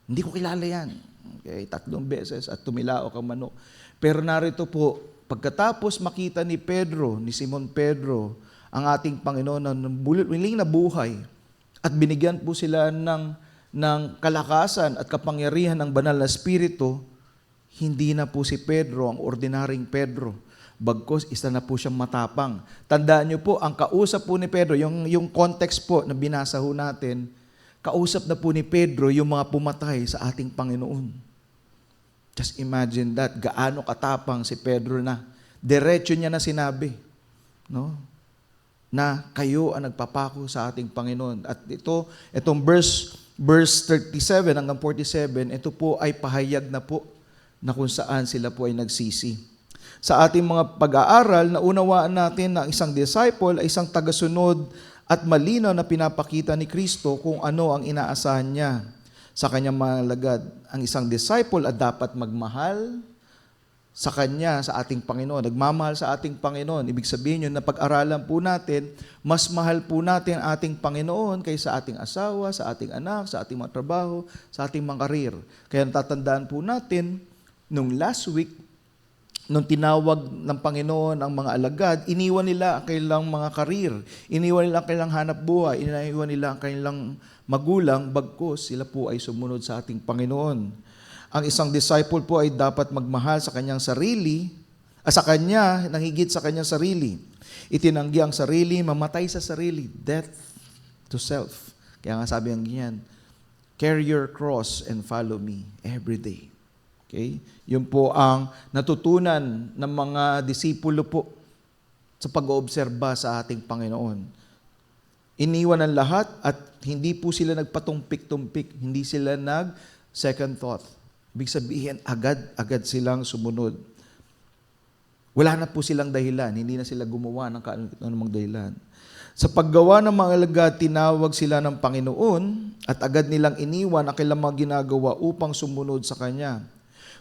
Hindi ko kilala yan. Okay, 3 beses at tumilao kang manok. Pero narito po, pagkatapos makita ni Pedro, ni Simon Pedro, ang ating Panginoon na muling na buhay at binigyan po sila ng kalakasan at kapangyarihan ng banal na Espiritu, hindi na po si Pedro ang ordinaryong Pedro. Bagkus, isa na po siyang matapang. Tandaan niyo po, ang kausap po ni Pedro, yung context po na binasa ho natin, kausap na po ni Pedro yung mga pumatay sa ating Panginoon. Just imagine that, gaano katapang si Pedro na. Diretso niya na sinabi, no? Na kayo ang nagpapako sa ating Panginoon. At itong verse 37 hanggang 47, ito po ay pahayag na po na kung saan sila po ay nagsisi. Sa ating mga pag-aaral, naunawaan natin na isang disciple ay isang tagasunod at malinaw na pinapakita ni Kristo kung ano ang inaasahan niya sa kanyang mga alagad. Ang isang disciple ay dapat magmahal sa Kanya, sa ating Panginoon. Nagmamahal sa ating Panginoon. Ibig sabihin yun na pag-aralan po natin, mas mahal po natin ang ating Panginoon kaysa ating asawa, sa ating anak, sa ating mga trabaho, sa ating mga karir. Kaya natatandaan po natin, nung last week, nung tinawag ng Panginoon ang mga alagad, iniwan nila ang kanilang mga karir, iniwan nila ang kanilang hanap buhay, iniwan nila ang kanilang magulang, bagkus sila po ay sumunod sa ating Panginoon. Ang isang disciple po ay dapat magmahal sa kanyang sarili, sa kanya, nang higit sa kanyang sarili. Itinanggi ang sarili, mamatay sa sarili, death to self. Kaya nga sabi ang ganyan, carry your cross and follow me every day. Okay? Yun po ang natutunan ng mga disipulo po sa pag-oobserba sa ating Panginoon. Iniwan ang lahat at hindi po sila nagpatumpik-tumpik, hindi sila nag-second thought. Ibig sabihin, agad silang sumunod. Wala na po silang dahilan, hindi na sila gumawa ng anumang dahilan. Sa paggawa ng mga alagad, tinawag sila ng Panginoon at agad nilang iniwan ang kailang mga ginagawa upang sumunod sa Kanya.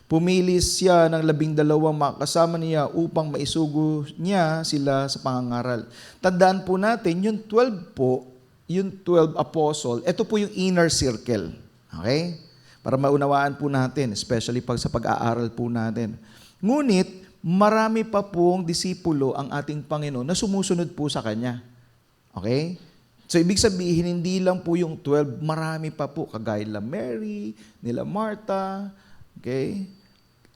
Pumili siya ng 12 makasama niya upang maisugo niya sila sa pangangaral. Tandaan po natin, yung 12 po, yung 12 apostle, ito po yung inner circle. Okay? Para maunawaan po natin, especially sa pag-aaral po natin. Ngunit, marami pa pong disipulo ang ating Panginoon na sumusunod po sa Kanya. Okay? So, ibig sabihin, hindi lang po yung 12, marami pa po, kagaya nila Mary, nila Martha, okay?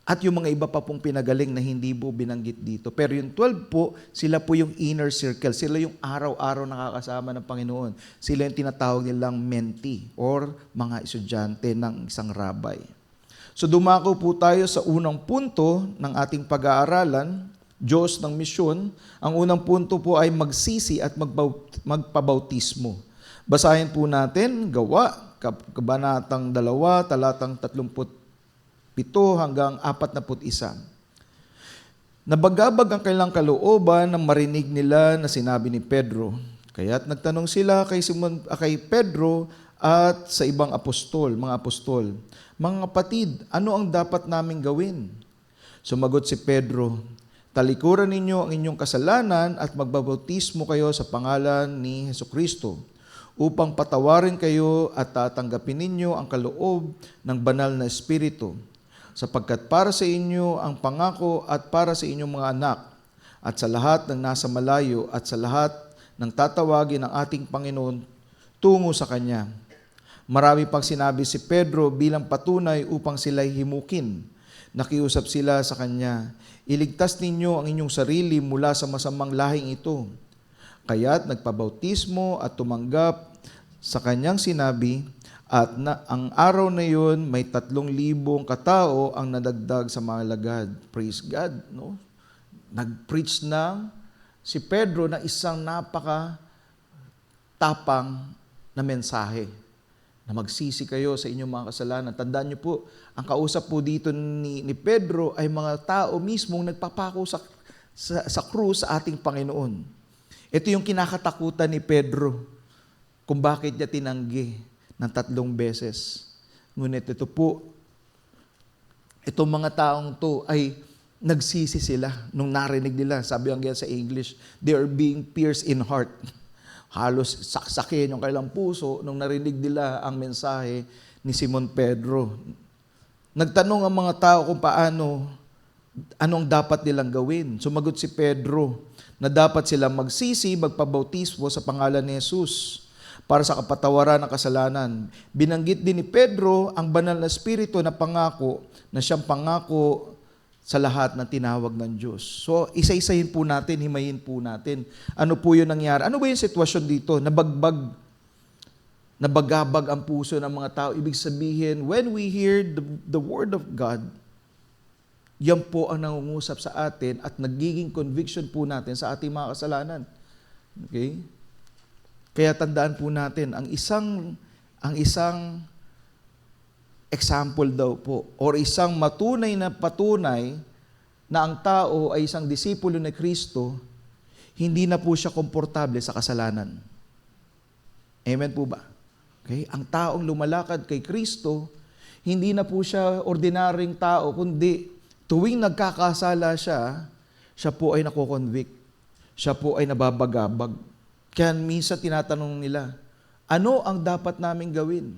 At yung mga iba pa pong pinagaling na hindi po binanggit dito. Pero yung 12 po, sila po yung inner circle. Sila yung araw-araw nakakasama ng Panginoon. Sila yung tinatawag nilang mentee or mga estudyante ng isang rabbi. So dumako po tayo sa unang punto ng ating pag-aaralan, Diyos ng misyon. Ang unang punto po ay magsisi at magpabautismo. Basahin po natin, Gawa, Kabanatang 2, talatang 37 hanggang 41. Nabagabag ang kailang kalooban nang marinig nila na sinabi ni Pedro. Kaya't nagtanong sila kay Pedro at sa ibang mga apostol, "Mga kapatid, ano ang dapat naming gawin?" Sumagot si Pedro, "Talikuran ninyo ang inyong kasalanan at magbabautismo kayo sa pangalan ni Hesukristo upang patawarin kayo at tatanggapin ninyo ang kaloob ng banal na Espiritu. Sapagkat para sa inyo ang pangako at para sa inyong mga anak at sa lahat ng nasa malayo at sa lahat ng tatawagin ng ating Panginoon tungo sa Kanya." Marami pang sinabi si Pedro bilang patunay upang sila'y himukin. Nakiusap sila sa kanya, "Iligtas ninyo ang inyong sarili mula sa masamang lahing ito." Kaya't nagpabautismo at tumanggap sa kanyang sinabi, at ang araw na yun may 3,000 katao ang nadagdag sa mga lagad. Praise God, no? Nag-preach na si Pedro na isang napaka-tapang na mensahe na magsisi kayo sa inyong mga kasalanan. Tandaan niyo po, ang kausap po dito ni Pedro ay mga tao mismong nagpapako sa krus sa ating Panginoon. Ito yung kinakatakutan ni Pedro kung bakit niya tinanggi ng 3 beses. Ngunit ito po, itong mga taong to ay nagsisi sila nung narinig nila. Sabi ang sa English, they are being pierced in heart. Halos saksakin yung kailang puso nung narinig nila ang mensahe ni Simon Pedro. Nagtanong ang mga tao kung anong dapat nilang gawin. Sumagot si Pedro na dapat silang magsisi, magpabautismo sa pangalan ni Jesus para sa kapatawaran ng kasalanan. Binanggit din ni Pedro ang banal na Espiritu na pangako na siyang pangako sa lahat ng tinawag ng Diyos. So, isa-isahin po natin, himayin po natin. Ano po yun nangyari? Ano ba yung sitwasyon dito? Nabagabag ang puso ng mga tao. Ibig sabihin, when we hear the Word of God, yan po ang nangungusap sa atin at nagiging conviction po natin sa ating mga kasalanan. Okay? Kaya tandaan po natin, ang isang example daw po, or isang matunay na patunay na ang tao ay isang disipulo ni Kristo, hindi na po siya komportable sa kasalanan. Amen po ba? Okay? Ang taong lumalakad kay Kristo, hindi na po siya ordinaryong tao, kundi tuwing nagkakasala siya po ay nakoconvict. Siya po ay nababagabag. Kaya minsan tinatanong nila, ano ang dapat naming gawin?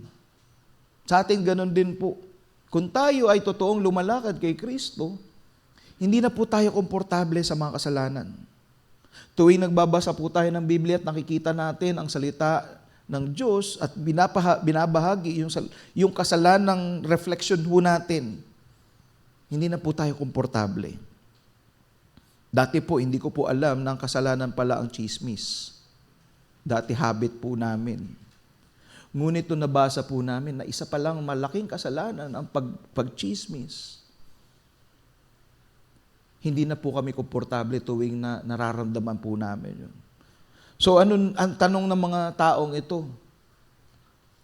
Sa atin ganun din po. Kung tayo ay totoong lumalakad kay Kristo, hindi na po tayo komportable sa mga kasalanan. Tuwing nagbabasa po tayo ng Biblia at nakikita natin ang salita ng Diyos at binabahagi yung kasalanang reflection po natin, hindi na po tayo komportable. Dati po, hindi ko po alam na ang kasalanan pala ang chismis. Dati habit po namin. Ngunit nung nabasa po namin na isa palang malaking kasalanan ang pagchismis. Hindi na po kami komportable tuwing na nararamdaman po namin yun. So ang tanong ng mga taong ito,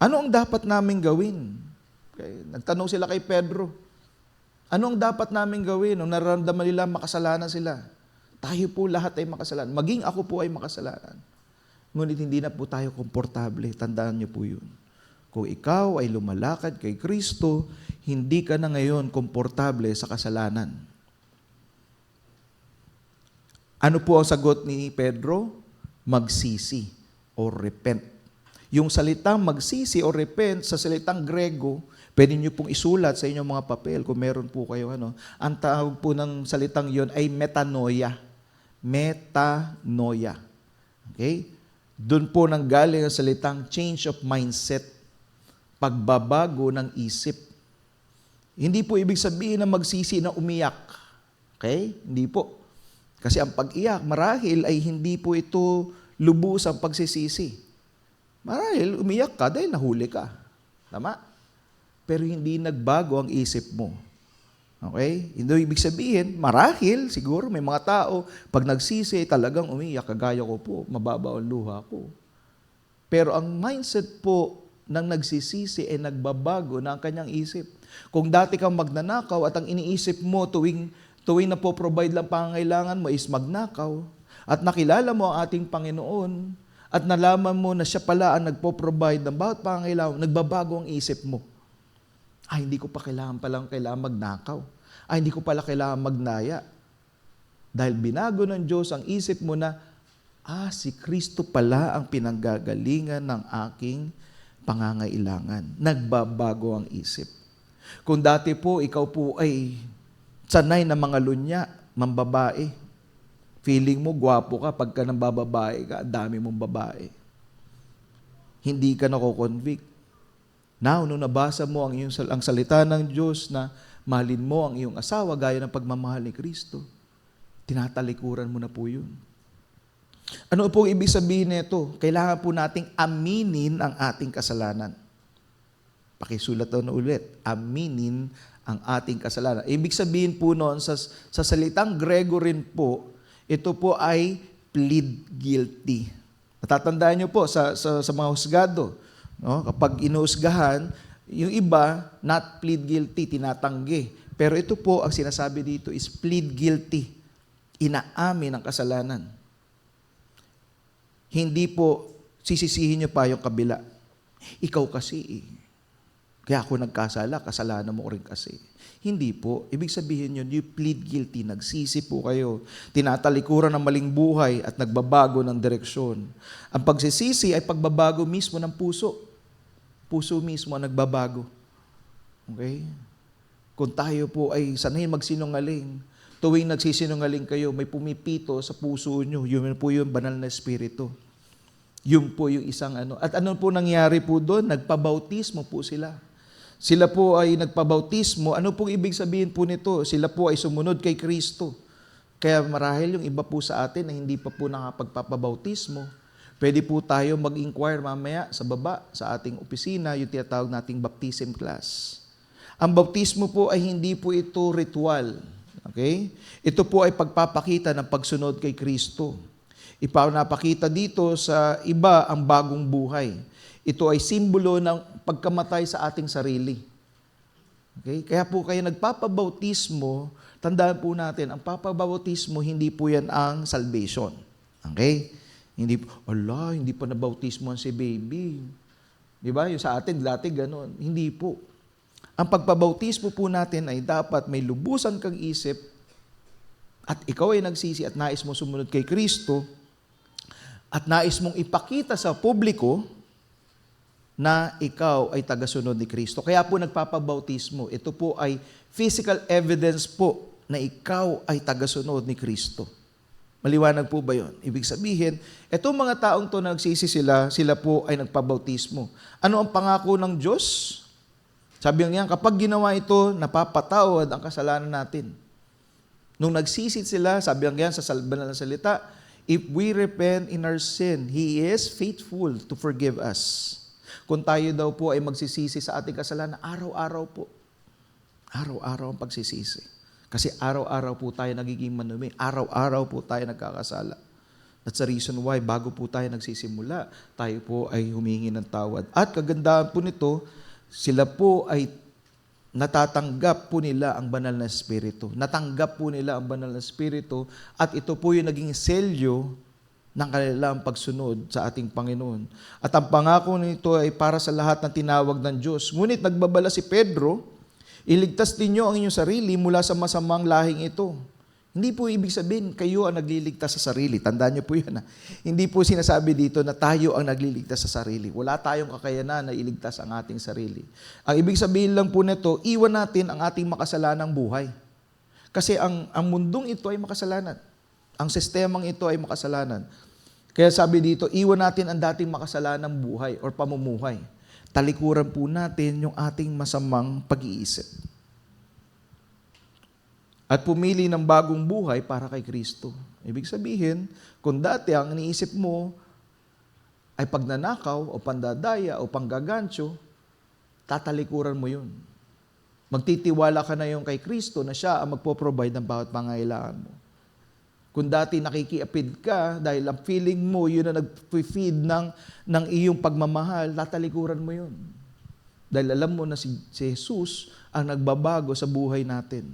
ano ang dapat naming gawin? Okay. Nagtanong sila kay Pedro, ano ang dapat naming gawin nung nararamdaman nila makasalanan sila? Tayo po lahat ay makasalanan. Maging ako po ay makasalanan. Ngunit hindi na po tayo komportable. Tandaan niyo po yun. Kung ikaw ay lumalakad kay Kristo, hindi ka na ngayon komportable sa kasalanan. Ano po ang sagot ni Pedro? Magsisi or repent. Yung salitang magsisi o repent sa salitang Grego, pwede nyo pong isulat sa inyong mga papel kung meron po kayo. Ang tawag po ng salitang yon ay metanoia. Metanoia. Okay? Doon po nanggaling ang salitang change of mindset. Pagbabago ng isip. Hindi po ibig sabihin na magsisi na umiyak. Okay? Hindi po. Kasi ang pag-iyak, marahil ay hindi po ito lubos ang pagsisisi. Marahil umiyak ka dahil nahuli ka. Tama? Pero hindi nagbago ang isip mo. Okay? Hindi ibig sabihin, marahil, siguro may mga tao, pag nagsisi, talagang umiyak, kagaya ko po, mababaw ang luha ko. Pero ang mindset po ng nagsisisi ay nagbabago na ang kanyang isip. Kung dati kang magnanakaw at ang iniisip mo tuwing na po-provide lang pangangailangan mo is magnakaw, at nakilala mo ang ating Panginoon, at nalaman mo na siya pala ang nagpo-provide ng bawat pangangailangan, nagbabago ang isip mo. Hindi ko pa kailangan magnakaw. Hindi ko pala kailangan magnaya. Dahil binago ng Diyos ang isip mo na, si Kristo pala ang pinanggagalingan ng aking pangangailangan. Nagbabago ang isip. Kung dati po, ikaw po ay sanay na mga lunya, mambabae. Feeling mo, gwapo ka, pagka nang bababae ka, dami mong babae. Hindi ka nako-convict. Now, nung nabasa mo ang salita ng Diyos na mahalin mo ang iyong asawa gaya ng pagmamahal ni Kristo, tinatalikuran mo na po yun. Ano po ibig sabihin nito? Kailangan po nating aminin ang ating kasalanan. Pakisulat na ulit. Aminin ang ating kasalanan. Ibig sabihin po noon, sa salitang Grego rin po, ito po ay plead guilty. Natatandaan nyo po sa mga husgado, no? Kapag inuusgahan, yung iba, not plead guilty, tinatanggi. Pero ito po, ang sinasabi dito is plead guilty. Inaamin ang kasalanan. Hindi po sisisihin nyo pa yung kabila. Ikaw kasi kaya ako nagkasala, kasalanan mo rin kasi. Hindi po. Ibig sabihin yun, you plead guilty, nagsisi po kayo. Tinatalikuran ng maling buhay at nagbabago ng direksyon. Ang pagsisisi ay pagbabago mismo ng puso. Puso mismo ang nagbabago. Okay? Kung tayo po ay sanay magsinungaling, tuwing nagsisinungaling kayo, may pumipito sa puso nyo. Yun po yung banal na espiritu. Yun po yung isang At ano po nangyari po doon? Nagpabautismo po sila. Sila po ay nagpabautismo. Ano pong ibig sabihin po nito? Sila po ay sumunod kay Kristo. Kaya marahil yung iba po sa atin na hindi pa po nakapagpapabautismo, pwede po tayo mag-inquire mamaya sa baba, sa ating opisina, yung tinatawag nating baptism class. Ang bautismo po ay hindi po ito ritual. Okay? Ito po ay pagpapakita ng pagsunod kay Kristo. Ipapakita dito sa iba ang bagong buhay. Ito ay simbolo ng pagkamatay sa ating sarili. Okay? Kaya po kayo nagpapabautismo, tandaan po natin, ang papabautismo, hindi po yan ang salvation. Okay? Hindi pa nabautismo si baby. Di ba? Yung sa atin, dati ganun. Hindi po. Ang pagpabautismo po natin ay dapat may lubusan kang isip at ikaw ay nagsisi at nais mo sumunod kay Kristo at nais mong ipakita sa publiko na ikaw ay tagasunod ni Kristo. Kaya po nagpapabautismo. Ito po ay physical evidence po na ikaw ay tagasunod ni Kristo. Maliwanag po ba yun? Ibig sabihin, itong mga taong to nagsisi sila po ay nagpabautismo. Ano ang pangako ng Diyos? Sabi niya, kapag ginawa ito, napapatawad ang kasalanan natin. Nung nagsisit sila, sabi niya sa banal na salita, if we repent in our sin, He is faithful to forgive us. Kung tayo daw po ay magsisisi sa ating kasalanan, araw-araw po. Araw-araw ang pagsisisi. Kasi araw-araw po tayo nagiging manumi. Araw-araw po tayo nagkakasala. That's the reason why bago po tayo nagsisimula, tayo po ay humingi ng tawad. At kagandahan po nito, sila po ay natatanggap po nila ang banal na espiritu. Natanggap po nila ang banal na espiritu at ito po yung naging selyo ng kanilang pagsunod sa ating Panginoon. At ang pangako nito ay para sa lahat ng tinawag ng Diyos. Ngunit nagbabala si Pedro, iligtas ninyo ang inyong sarili mula sa masamang lahing ito. Hindi po ibig sabihin kayo ang nagliligtas sa sarili. Tandaan niyo po yun. Hindi po sinasabi dito na tayo ang nagliligtas sa sarili. Wala tayong kakayanan na iligtas ang ating sarili. Ang ibig sabihin lang po nito, iwan natin ang ating makasalanang buhay. Kasi ang mundong ito ay makasalanan. Ang sistemang ito ay makasalanan. Kaya sabi dito, iwan natin ang dating makasalanang buhay or pamumuhay. Talikuran po natin yung ating masamang pag-iisip. At pumili ng bagong buhay para kay Kristo. Ibig sabihin, kung dati ang iniisip mo ay pagnanakaw o pandadaya o panggagancho, tatalikuran mo yun. Magtitiwala ka na yung kay Kristo na siya ang magpo-provide ng bawat pangailangan mo. Kung dati nakikiapid ka dahil ang feeling mo yun na nag-feed ng iyong pagmamahal, tatalikuran mo yun. Dahil alam mo na si Jesus ang nagbabago sa buhay natin.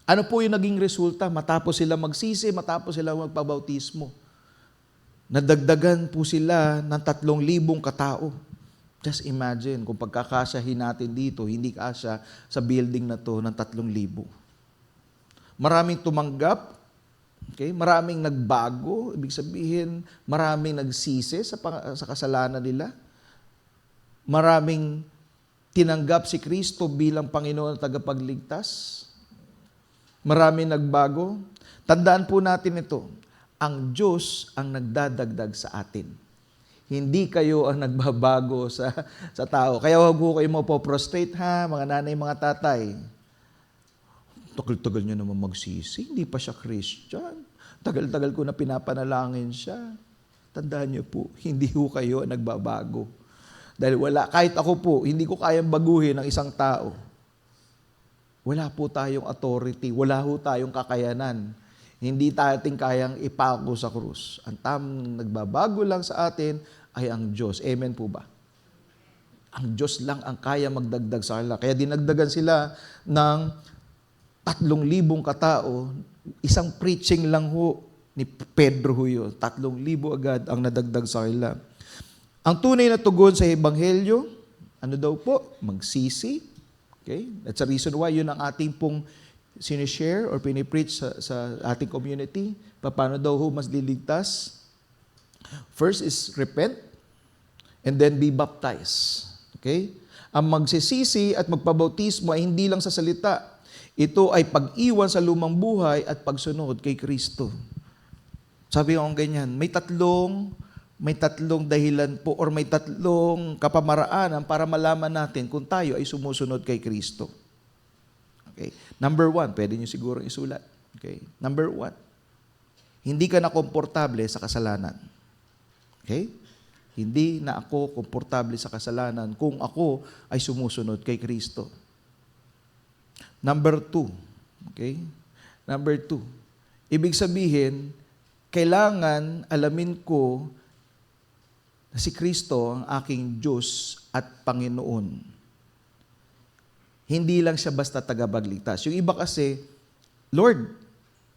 Ano po yung naging resulta? Matapos sila magsisi, matapos sila magpabautismo. Nadagdagan po sila ng 3,000 katao. Just imagine kung pagkakasyahin natin dito, hindi kasya sa building na to ng 3,000. Maraming tumanggap, okay? Maraming nagbago, ibig sabihin, maraming nagsisi sa kasalanan nila. Maraming tinanggap si Kristo bilang Panginoon at tagapagligtas. Maraming nagbago. Tandaan po natin ito, ang Diyos ang nagdadagdag sa atin. Hindi kayo ang nagbabago sa tao. Kaya huwag po kayo mapoprostrate ha, mga nanay, mga tatay. Tagal-tagal niya naman magsisi, hindi pa siya Christian. Tagal-tagal ko na pinapanalangin siya. Tandaan niyo po, hindi po kayo ang nagbabago. Dahil kahit ako po, hindi ko kayang baguhin ng isang tao. Wala po tayong authority, wala po tayong kakayanan. Hindi natin kayang ipako sa krus. Ang tamang nagbabago lang sa atin ay ang Diyos. Amen po ba? Ang Diyos lang ang kaya magdagdag sa kanila. Kaya dinagdagan sila ng 3,000 katao. Isang preaching lang ho ni Pedro ho yun. 3,000 agad ang nadagdag sa kanila. Ang tunay na tugon sa Ebanghelyo, ano daw po? Magsisi. Okay? That's the reason why yun ang ating pong sinishare or pinipreach sa ating community. Paano daw ho mas liligtas? First is repent and then be baptized. Okay? Ang magsisisi at magpabautismo ay hindi lang sa salita. Ito ay pag-iwan sa lumang buhay at pagsunod kay Kristo. Sabi ko ganyan, may tatlong dahilan po or may tatlong kapamaraanan para malaman natin kung tayo ay sumusunod kay Kristo. Okay. Number 1, pwede nyo siguro isulat. Okay. Number 1, hindi ka na komportable sa kasalanan. Okay? Hindi na ako komportable sa kasalanan kung ako ay sumusunod kay Kristo. Number 2, okay? Number 2, ibig sabihin, kailangan alamin ko na si Kristo ang aking Diyos at Panginoon. Hindi lang siya basta tagapagligtas. Yung iba kasi, Lord,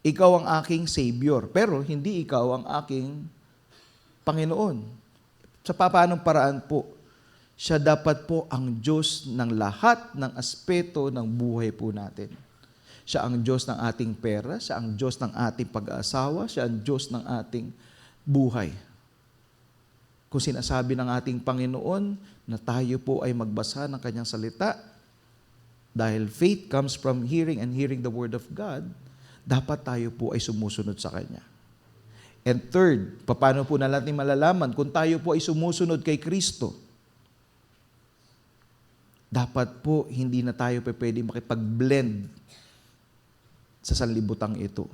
ikaw ang aking Savior, pero hindi ikaw ang aking Panginoon. Sa paanong paraan po? Siya dapat po ang Diyos ng lahat ng aspeto ng buhay po natin. Siya ang Diyos ng ating pera, siya ang Diyos ng ating pag-aasawa, siya ang Diyos ng ating buhay. Kung sinasabi ng ating Panginoon na tayo po ay magbasa ng Kanyang salita, dahil faith comes from hearing and hearing the Word of God, dapat tayo po ay sumusunod sa Kanya. And third, paano po natin malalaman kung tayo po ay sumusunod kay Kristo? Dapat po hindi na tayo pwede makipag-blend sa sanlibutang ito.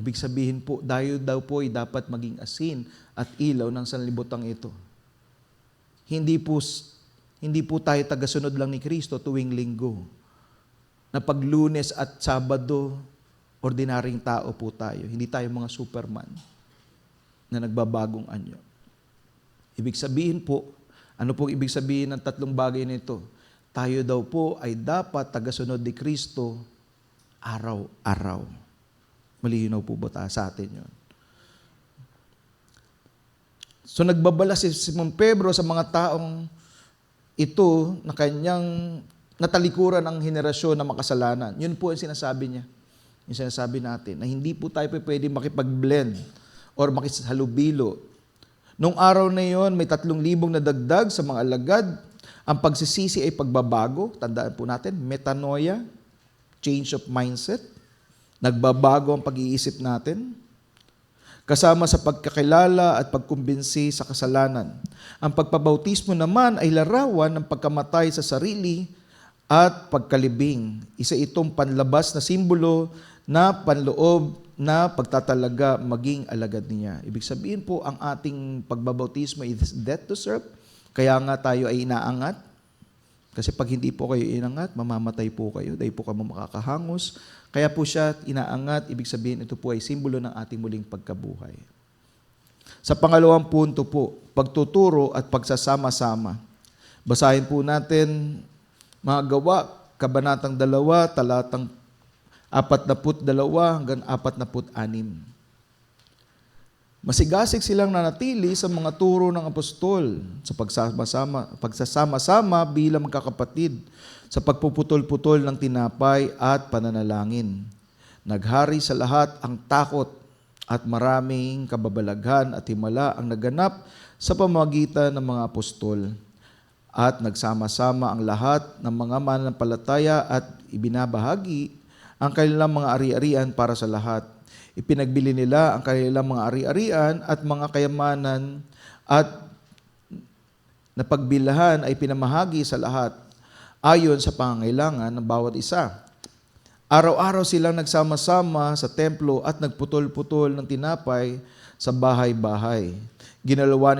Ibig sabihin po, tayo daw po ay dapat maging asin at ilaw ng sanlibutang ito. Hindi po tayo tagasunod lang ni Kristo tuwing linggo. Na pag Lunes at Sabado, ordinaryong tao po tayo. Hindi tayo mga superman na nagbabagong anyo. Ibig sabihin po, ano pong ibig sabihin ng tatlong bagay nito? Tayo daw po ay dapat tagasunod ni Kristo araw-araw. Malinaw po ba sa atin yun? So nagbabala si Simon Pedro sa mga taong ito na kanyang natalikuran ang henerasyon na makasalanan. Yun po ang sinasabi niya. Yung sinasabi natin, na hindi po tayo pwede makipag-blend or makihalubilo. Nung araw na yon, may 3,000 na dagdag sa mga alagad. Ang pagsisisi ay pagbabago. Tandaan po natin, metanoia, change of mindset. Nagbabago ang pag-iisip natin. Kasama sa pagkakilala at pagkumbinsi sa kasalanan. Ang pagpabautismo naman ay larawan ng pagkamatay sa sarili at pagkalibing. Isa itong panlabas na simbolo na panloob na pagtatalaga maging alagad niya. Ibig sabihin po, ang ating pagbabautismo is death to self. Kaya nga tayo ay inaangat. Kasi pag hindi po kayo inangat, mamamatay po kayo. Dahil po kayo makakahangos. Kaya po siya inaangat. Ibig sabihin, ito po ay simbolo ng ating muling pagkabuhay. Sa pangalawang punto po, pagtuturo at pagsasama-sama. Basahin po natin mga Gawa, Kabanatang 2, talatang 42 hanggang 46. Masigasig silang nanatili sa mga turo ng apostol sa pagsasama-sama bilang magkakapatid, sa pagpuputol-putol ng tinapay at pananalangin. Naghari sa lahat ang takot at maraming kababalaghan at himala ang naganap sa pamamagitan ng mga apostol. At nagsama-sama ang lahat ng mga mananampalataya at ibinabahagi ang kanilang mga ari-arian para sa lahat. Ipinagbili nila ang kanilang mga ari-arian at mga kayamanan at napagbilahan ay pinamahagi sa lahat ayon sa pangangailangan ng bawat isa. Araw-araw silang nagsama-sama sa templo at nagputol-putol ng tinapay sa bahay-bahay. Ginawa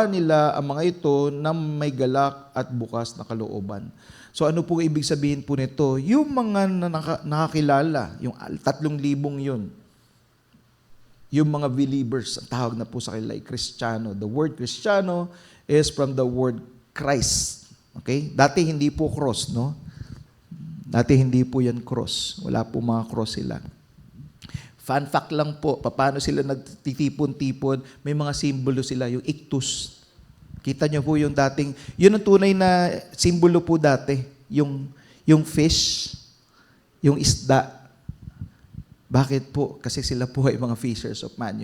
nila ang mga ito na may galak at bukas na kalooban. So ano po ibig sabihin po nito? Yung mga nakakilala, yung 3,000 yun, yung mga believers, ang tawag na po sa kanila ay Kristiyano. The word Kristiyano is from the word Christ. Okay? Dati hindi po cross, no? Dati hindi po yan cross. Wala po mga cross sila. Fun fact lang po, paano sila nagtitipon-tipon, may mga simbolo sila, yung ictus. Kita niyo po yung dating, yun ang tunay na simbolo po dati, yung fish, yung isda. Bakit po? Kasi sila po ay mga fishers of man,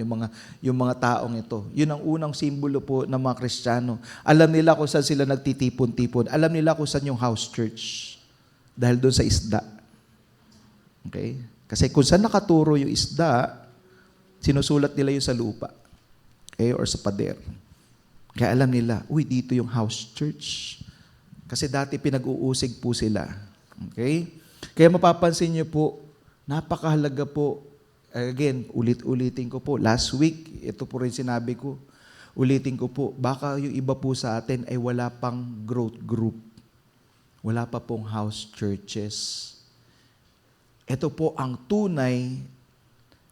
yung mga taong ito. Yun ang unang simbolo po ng mga Kristiyano. Alam nila kung saan sila nagtitipon-tipon. Alam nila kung saan yung house church. Dahil doon sa isda. Okay? Kasi kung saan nakaturo yung isda, sinusulat nila yung sa lupa. Okay? Or sa pader. Kaya alam nila, dito yung house church. Kasi dati pinag-uusig po sila. Okay? Kaya mapapansin niyo po, napakahalaga po, again, ulit-ulitin ko po. Last week, ito po rin sinabi ko, ulitin ko po, baka yung iba po sa atin ay wala pang growth group. Wala pa pong house churches. Ito po ang tunay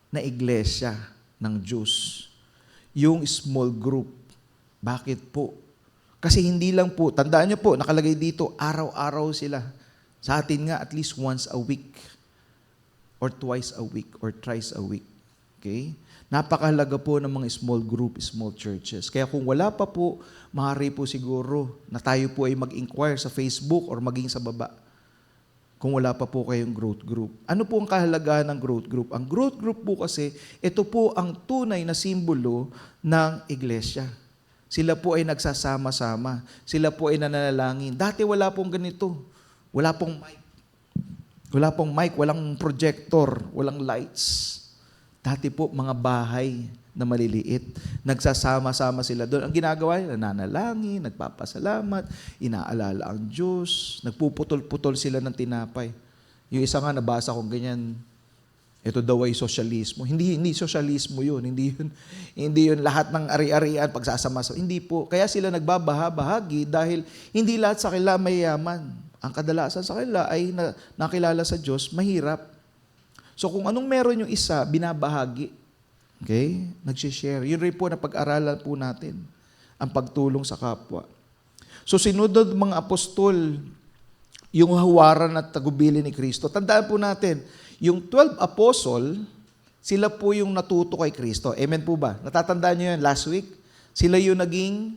na iglesia ng Diyos. Yung small group. Bakit po? Kasi hindi lang po, tandaan niyo po, nakalagay dito, araw-araw sila. Sa atin nga, at least once a week. Or twice a week, or thrice a week. Okay? Napakahalaga po ng mga small group, small churches. Kaya kung wala pa po, maaari po siguro na tayo po ay mag-inquire sa Facebook or maging sa baba. Kung wala pa po kayong growth group. Ano po ang kahalagahan ng growth group? Ang growth group po kasi, ito po ang tunay na simbolo ng iglesia. Sila po ay nagsasama-sama. Sila po ay nananalangin. Dati wala pong ganito. Wala pong mic. Wala pong mic, walang projector, walang lights. Dati po, mga bahay na maliliit. Nagsasama-sama sila doon. Ang ginagawa nila, nananalangin, nagpapasalamat, inaalala ang Diyos, nagpuputol-putol sila ng tinapay. Yung isa nga, nabasa kong ganyan, ito daw ay sosyalismo. Hindi sosyalismo yun. Hindi yun lahat ng ari-arian pagsasama. Hindi po. Kaya sila nagbabaha-bahagi dahil hindi lahat sa kanila mayayaman. Ang kadalasan sa kanila ay nakilala sa Diyos, mahirap. So kung anong meron yung isa, binabahagi. Okay? Nagsishare. Yun rin po na pag-aralan po natin. Ang pagtulong sa kapwa. So sinunod mga apostol, yung hawaran at tagubilin ni Kristo. Tandaan po natin, yung 12 apostle, sila po yung natuto kay Kristo. Amen po ba? Natatandaan nyo yun last week? Sila yung naging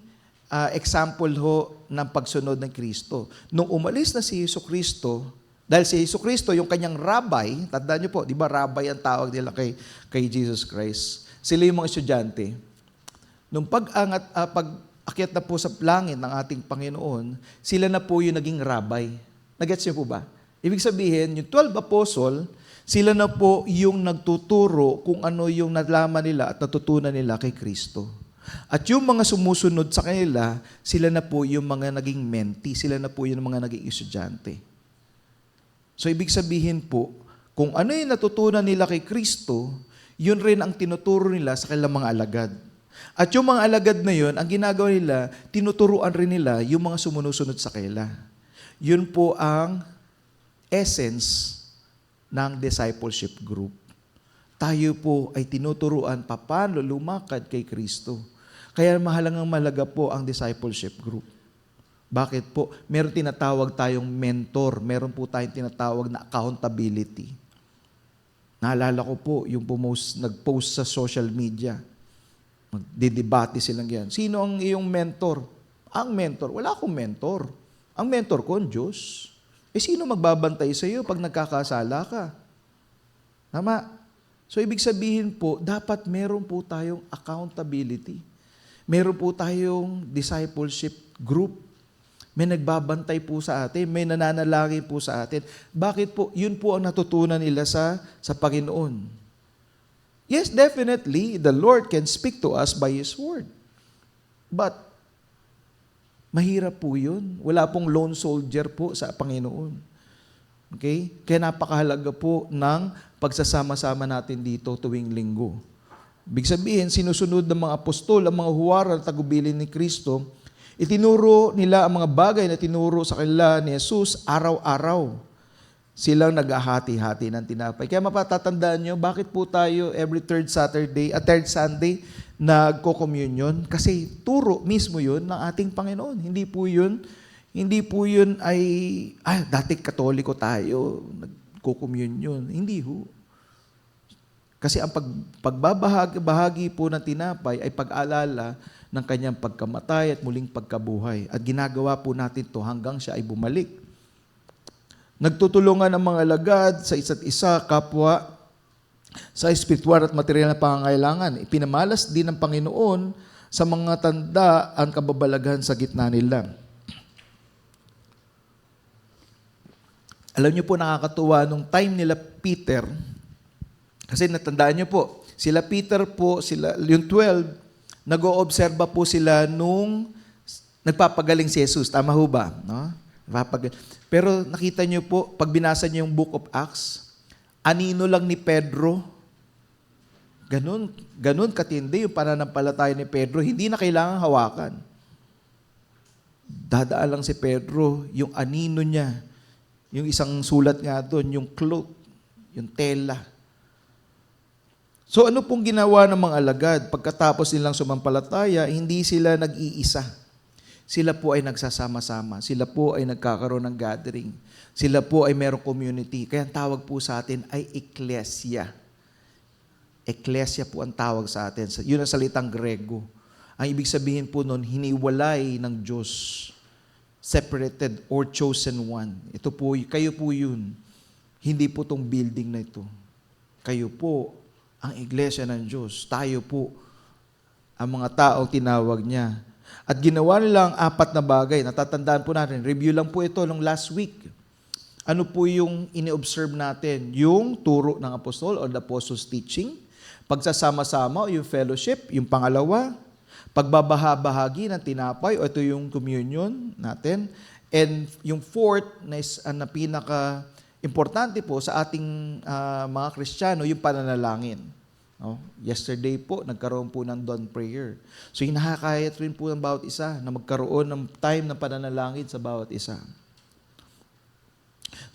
example ho ng pagsunod ng Kristo. Nung umalis na si Jesu Kristo, Dahil si Jesucristo, yung kanyang rabbi, tandaan niyo po, di ba rabbi ang tawag nila kay Jesus Christ. Sila yung mga estudyante. Nung pag-akyat na po sa langit ng ating Panginoon, sila na po yung naging rabbi. Nagets niyo po ba? Ibig sabihin, yung 12 apostle, sila na po yung nagtuturo kung ano yung nalaman nila at natutunan nila kay Kristo. At yung mga sumusunod sa kanila, sila na po yung mga naging mentee, sila na po yung mga naging estudyante. So ibig sabihin po, kung ano yung natutunan nila kay Kristo, yun rin ang tinuturo nila sa kanilang mga alagad. At yung mga alagad na yun, ang ginagawa nila, tinuturuan rin nila yung mga sumusunod sa kanila. Yun po ang essence ng discipleship group. Tayo po ay tinuturuan paano lumakad kay Kristo. Kaya mahalaga po ang discipleship group. Bakit po? Meron tinatawag tayong mentor. Meron po tayong tinatawag na accountability. Naalala ko po yung nag-post sa social media. Magdidebate silang yan. Sino ang iyong mentor? Ang mentor. Wala akong mentor. Ang mentor ko, ang Diyos. Sino magbabantay sa iyo pag nagkakasala ka? Tama? So, ibig sabihin po, dapat meron po tayong accountability. Meron po tayong discipleship group. May nagbabantay po sa atin, may nananalangin po sa atin. Bakit po? Yun po ang natutunan nila sa Panginoon. Yes, definitely, the Lord can speak to us by His Word. But, mahirap po yun. Wala pong lone soldier po sa Panginoon. Okay? Kaya napakahalaga po ng pagsasama-sama natin dito tuwing linggo. Ibig sabihin, sinusunod ng mga apostol, ang mga huwara at tagubilin ni Kristo, itinuro nila ang mga bagay na tinuro sa kanila ni Jesus araw-araw. Silang naghahati-hati ng tinapay. Kaya mapatatandaan nyo, bakit po tayo every third Sunday nagko-communion? Kasi turo mismo yun ng ating Panginoon. Hindi po yun ay, dati Katoliko tayo, nagko-communion. Hindi ho. Kasi ang pagbabahagi po ng tinapay ay pag-alala ng kanyang pagkamatay at muling pagkabuhay. At ginagawa po natin to hanggang siya ay bumalik. Nagtutulungan ang mga alagad sa isa't isa, kapwa, sa espiritual at material na pangangailangan. Ipinamalas din ng Panginoon sa mga tanda ang kababalaghan sa gitna nila. Alam niyo po, nakakatuwa, nung time nila Peter, kasi natandaan niyo po, sila Peter po, yung 12, nag-oobserba po sila nung nagpapagaling si Jesus. Tama ho ba? No? Pero nakita niyo po, pag binasa niyo yung Book of Acts, anino lang ni Pedro, ganun katindi yung pananampalataya ni Pedro, hindi na kailangan hawakan. Dadaan lang si Pedro, yung anino niya, yung isang sulat nga doon, yung cloak, yung tela. So ano pong ginawa ng mga alagad? Pagkatapos nilang sumampalataya, hindi sila nag-iisa. Sila po ay nagsasama-sama. Sila po ay nagkakaroon ng gathering. Sila po ay merong community. Kaya ang tawag po sa atin ay ecclesia. Ecclesia po ang tawag sa atin. Yun ang salitang Grego. Ang ibig sabihin po nun, hiniwalay ng Diyos. Separated or chosen one. Ito po, kayo po yun. Hindi po tong building na ito. Kayo po ang iglesia ng Diyos. Tayo po ang mga taong tinawag niya. At ginawa nila ang 4 na bagay. Natatandaan po natin. Review lang po ito nung last week. Ano po yung ini-observe natin? Yung turo ng apostol or the apostles' teaching. Pagsasama-sama o yung fellowship. Yung pangalawa, pagbabahabahagi ng tinapay o ito yung communion natin. And yung fourth na pinaka-importante po sa ating mga Kristiyano, yung pananalangin. No? Yesterday po, nagkaroon po ng dawn prayer. So hinahakayat rin po ng bawat isa na magkaroon ng time ng pananalangin sa bawat isa.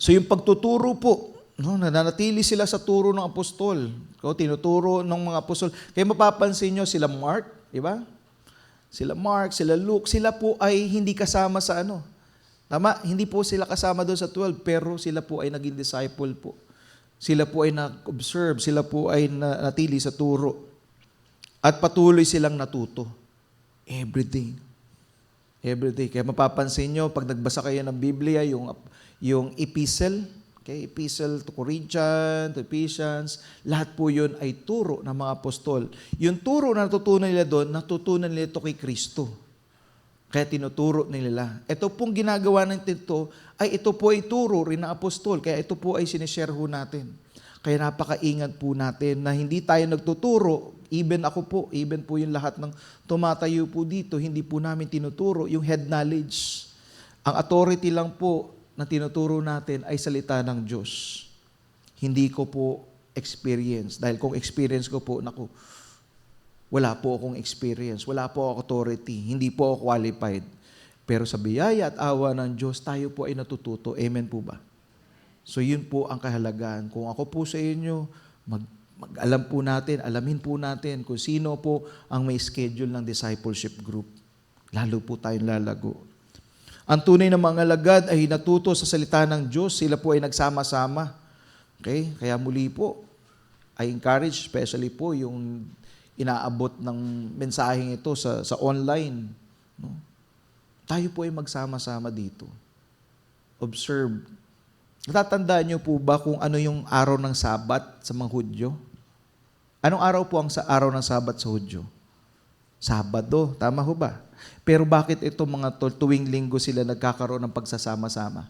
So yung pagtuturo po, no, nananatili sila sa turo ng apostol. Tinuturo ng mga apostol. Kaya mapapansin nyo sila Mark, di ba? Sila Mark, sila Luke, sila po ay hindi kasama sa ano. Tama, hindi po sila kasama doon sa 12, pero sila po ay naging disciple po. Sila po ay nag-observe, sila po ay natili sa turo. At patuloy silang natuto. Everyday. Everyday. Kaya mapapansin nyo, pag nagbasa kayo ng Biblia, yung epistle, Okay, Epistle to Corinthians, to Ephesians, lahat po yun ay turo ng mga apostol. Yung turo na natutunan nila doon, natutunan nila ito kay Kristo. Kaya tinuturo nila. Ito pong ginagawa ng ito, ay ito po ay turo rin ng apostol. Kaya ito po ay sinishare ho natin. Kaya napakaingat po natin na hindi tayo nagtuturo, even ako po, even po yung lahat ng tumatayo po dito, hindi po namin tinuturo yung head knowledge. Ang authority lang po na tinuturo natin ay salita ng Diyos. Hindi ko po experience. Dahil kung experience ko po, naku, wala po akong experience. Wala po akong authority. Hindi po ako qualified. Pero sa biyaya at awa ng Diyos, tayo po ay natututo. Amen po ba? So yun po ang kahalagahan. Kung ako po sa inyo, mag-alam po natin, alamin po natin kung sino po ang may schedule ng discipleship group. Lalo po tayong lalago. Ang tunay na mga alagad ay natuto sa salita ng Diyos. Sila po ay nagsama-sama. Okay? Kaya muli po, I encourage, especially po yung inaabot ng mensaheng ito sa online. No? Tayo po ay magsama-sama dito. Observe. Natatandaan niyo po ba kung ano yung araw ng Sabat sa mga Hudyo? Anong araw po ang araw ng Sabat sa Hudyo? Sabado. Tama ho ba? Pero bakit ito mga tuwing linggo sila nagkakaroon ng pagsasama-sama?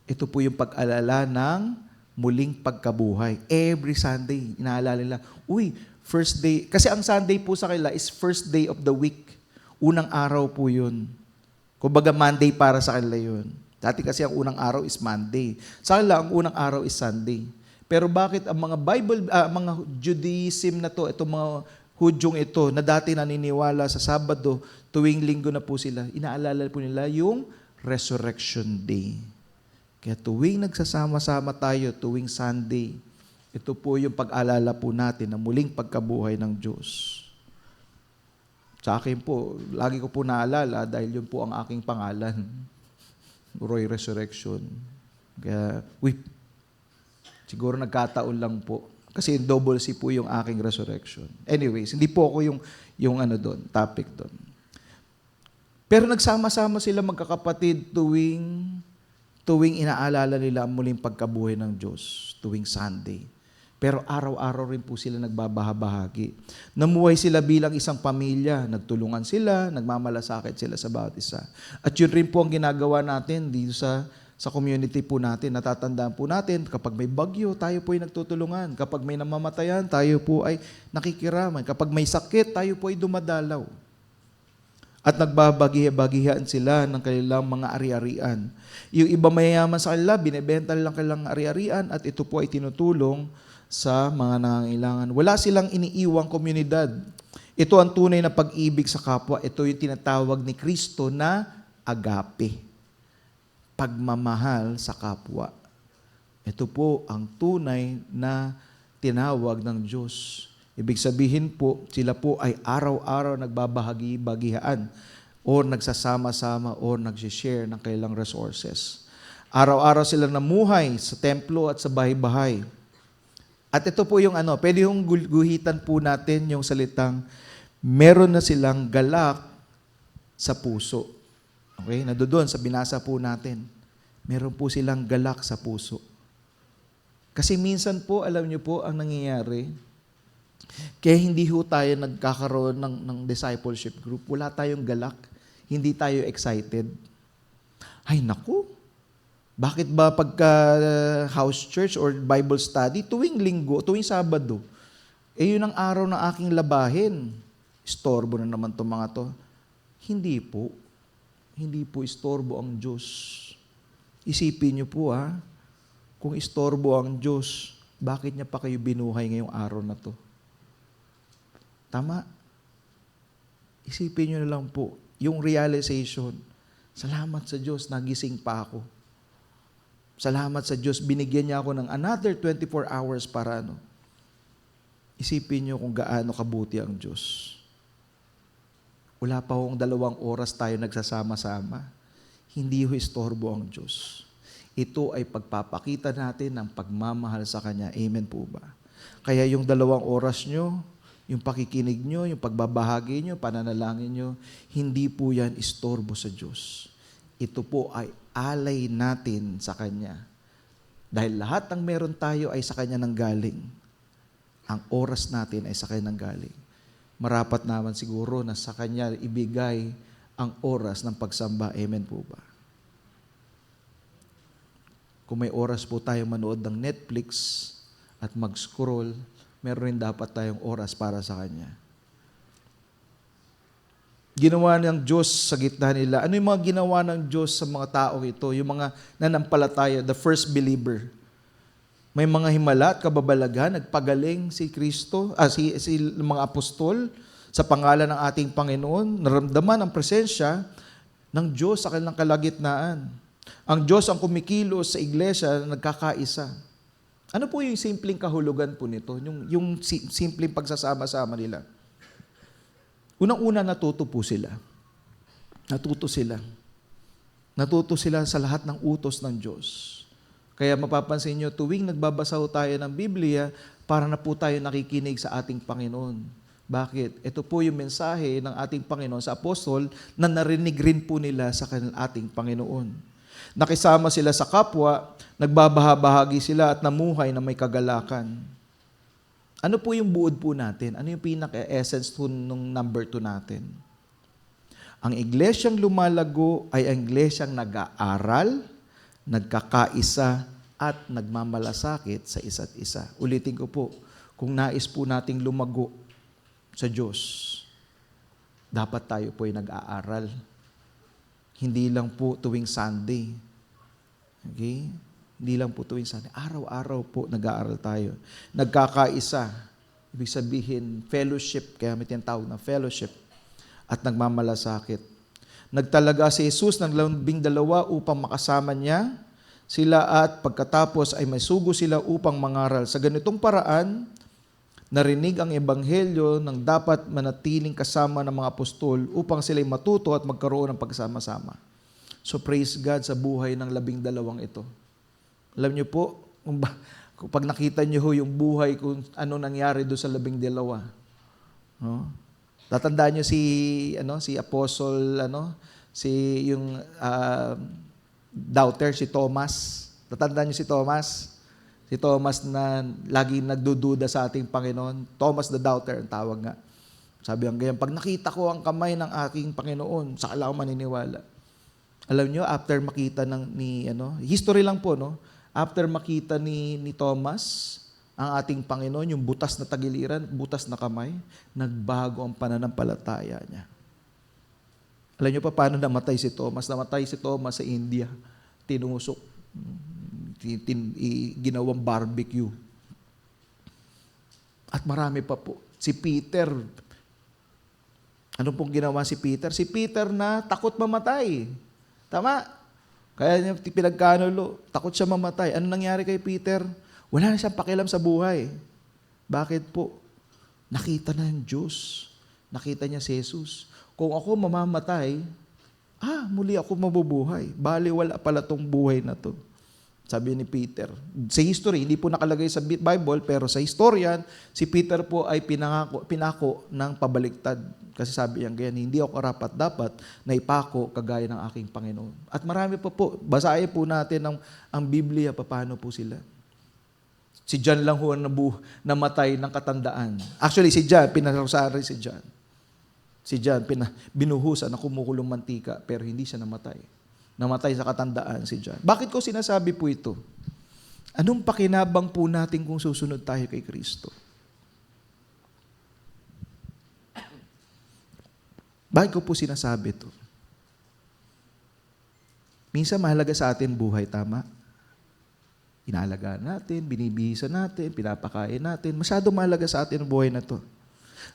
Ito po yung pag-alala ng muling pagkabuhay. Every Sunday, inaalala nila, first day, kasi ang Sunday po sa kanila is first day of the week. Unang araw po yun. Kumbaga Monday para sa kanila yun. Dati kasi ang unang araw is Monday. Sa kanila, ang unang araw is Sunday. Pero bakit ang mga mga Judaism na to, itong mga Hudyong ito, na dati naniniwala sa Sabado, tuwing linggo na po sila, inaalala po nila yung Resurrection Day. Kaya tuwing nagsasama-sama tayo, tuwing Sunday, ito po yung pag-alala po natin na muling pagkabuhay ng Diyos. Sa akin po, lagi ko po naalala dahil yun po ang aking pangalan. Roy Resurrection. Kaya, siguro nagkataon lang po. Kasi double C po yung aking resurrection. Anyways, hindi po ako yung topic doon. Pero nagsama-sama sila magkakapatid tuwing inaalala nila ang muling pagkabuhay ng Diyos, tuwing Sunday. Pero araw-araw rin po sila nagbabahabahagi. Namuhay sila bilang isang pamilya, nagtulungan sila, nagmamalasakit sila sa bawat isa. At yun rin po ang ginagawa natin dito sa community po natin. Natatandaan po natin, kapag may bagyo, tayo po ay nagtutulungan. Kapag may namamatayan, tayo po ay nakikiraman. Kapag may sakit, tayo po ay dumadalaw. At nagbabagihan sila ng kanilang mga ari-arian. Yung iba mayayaman sa kanila, binebenta lang kanilang ari-arian at ito po ay tinutulong sa mga nangangailangan. Wala silang iniiwang komunidad. Ito ang tunay na pag-ibig sa kapwa. Ito yung tinatawag ni Kristo na agape. Pagmamahal sa kapwa. Ito po ang tunay na tinawag ng Diyos. Ibig sabihin po, sila po ay araw-araw nagbabahagi-bagihaan o nagsasama-sama o nagsishare ng kailang resources. Araw-araw sila namuhay sa templo at sa bahay-bahay. At ito po yung pwede yung guhitan po natin yung salitang meron na silang galak sa puso. Okay? Nandoon sa binasa po natin. Meron po silang galak sa puso. Kasi minsan po, alam niyo po, ang nangyayari, kaya hindi ho tayo nagkakaroon ng discipleship group. Wala tayong galak. Hindi tayo excited. Ay, naku. Bakit ba pagka house church or Bible study, tuwing linggo, tuwing Sabado, yun ang araw ng aking labahin. Istorbo na naman itong mga to. Hindi po. Hindi po istorbo ang Diyos. Isipin niyo po kung istorbo ang Diyos, bakit niya pa kayo binuhay ngayong araw na to? Tama? Isipin niyo na lang po, yung realization, salamat sa Diyos, nagising pa ako. Salamat sa Diyos, binigyan niya ako ng another 24 hours para Isipin niyo kung gaano kabuti ang Diyos. Wala pa hong 2 oras tayo nagsasama-sama. Hindi ho istorbo ang Diyos. Ito ay pagpapakita natin ng pagmamahal sa Kanya. Amen po ba? Kaya yung 2 oras nyo, yung pakikinig nyo, yung pagbabahagi nyo, pananalangin nyo, hindi po yan istorbo sa Diyos. Ito po ay alay natin sa Kanya Dahil lahat ng meron tayo ay sa Kanya nanggaling. Ang oras natin ay sa Kanya nanggaling. Marapat naman siguro na sa Kanya ibigay ang oras ng pagsamba. Amen po ba? Kung may oras po tayo manood ng Netflix at mag-scroll, meron rin dapat tayong oras para sa Kanya. Ginawa ng Diyos sa gitna nila. Ano yung mga ginawa ng Diyos sa mga tao ito? Yung mga nanampalataya, the first believer. May mga himala at kababalaghan, nagpagaling si Kristo, si mga apostol sa pangalan ng ating Panginoon. Naramdaman ang presensya ng Diyos sa kanilang kalagitnaan. Ang Diyos ang kumikilos sa iglesia na nagkakaisa. Ano po yung simpleng kahulugan po nito? Yung simpleng pagsasama-sama nila. Unang-una, natuto po sila. Natuto sila. Natuto sila sa lahat ng utos ng Diyos. Kaya mapapansin nyo, tuwing nagbabasa tayo ng Biblia, para na po tayo nakikinig sa ating Panginoon. Bakit? Ito po yung mensahe ng ating Panginoon sa apostol na narinig rin po nila sa ating Panginoon. Nakisama sila sa kapwa, nagbabahabahagi sila at namuhay na may kagalakan. Ano po yung buod po natin? Ano yung pinaka-essence po nung number 2 natin? Ang iglesyang lumalago ay ang iglesyang nag-aaral, nagkakaisa, at nagmamalasakit sa isa't isa. Ulitin ko po, kung nais po nating lumago sa Diyos, dapat tayo po ay nag-aaral. Hindi lang po tuwing Sunday. Okay? Hindi lang po tuwing Sunday. Araw-araw po nag-aaral tayo. Nagkakaisa. Ibig sabihin, fellowship. Kaya may tinatawag na fellowship. At nagmamalasakit. Nagtalaga si Jesus ng 12 upang makasama niya sila at pagkatapos ay may sugo sila upang mangaral. Sa ganitong paraan, narinig ang ebanghelyo ng dapat manatiling kasama ng mga apostol upang sila'y matuto at magkaroon ng pagsama-sama. So praise God sa buhay ng 12 ito. Alam niyo po, kung pag nakita niyo yung buhay, kung ano nangyari doon sa 12. No? Tatandaan niyo si Apostle, yung doubter, si Thomas. Tatandaan niyo si Thomas? Si Thomas na lagi nagdududa sa ating Panginoon. Thomas the doubter, ang tawag nga. Sabi ang ganyan, pag nakita ko ang kamay ng aking Panginoon, saka lang ako maniniwala. Alam niyo, after makita history lang po, no? After makita ni Thomas, ang ating Panginoon, yung butas na tagiliran, butas na kamay, nagbago ang pananampalataya niya. Alam niyo pa paano namatay si Thomas? Namatay si Thomas sa India. Tinusok. Ginawang barbecue. At marami pa po. Si Peter. Ano pong ginawa si Peter? Si Peter na takot mamatay. Tama? Kaya niya pinagkanulo, takot siya mamatay. Ano nangyari kay Peter? Wala na siyang pakialam sa buhay. Bakit po? Nakita na ng Diyos. Nakita niya si Jesus. Kung ako mamamatay, muli ako mabubuhay. Bali, wala pala tong buhay na to. Sabi ni Peter. Sa history, hindi po nakalagay sa Bible, pero sa historian, si Peter po ay pinako ng pabaliktad. Kasi sabi niya ganyan, hindi ako karapat-dapat na ipako kagaya ng aking Panginoon. At marami pa po, basahin po natin ang Biblia, paano po sila. Si John lang ho namatay ng katandaan. Actually, si John, pinarosari si John. Si John, binuhusan na kumukulong mantika, pero hindi siya namatay. Namatay sa katandaan si John. Bakit ko sinasabi po ito? Anong pakinabang po natin kung susunod tayo kay Kristo? Bakit ko po sinasabi ito? Minsan mahalaga sa atin buhay, tama? Inaalagaan natin, binibihisan natin, pinapakain natin. Masyado mahalaga sa atin ang buhay na to.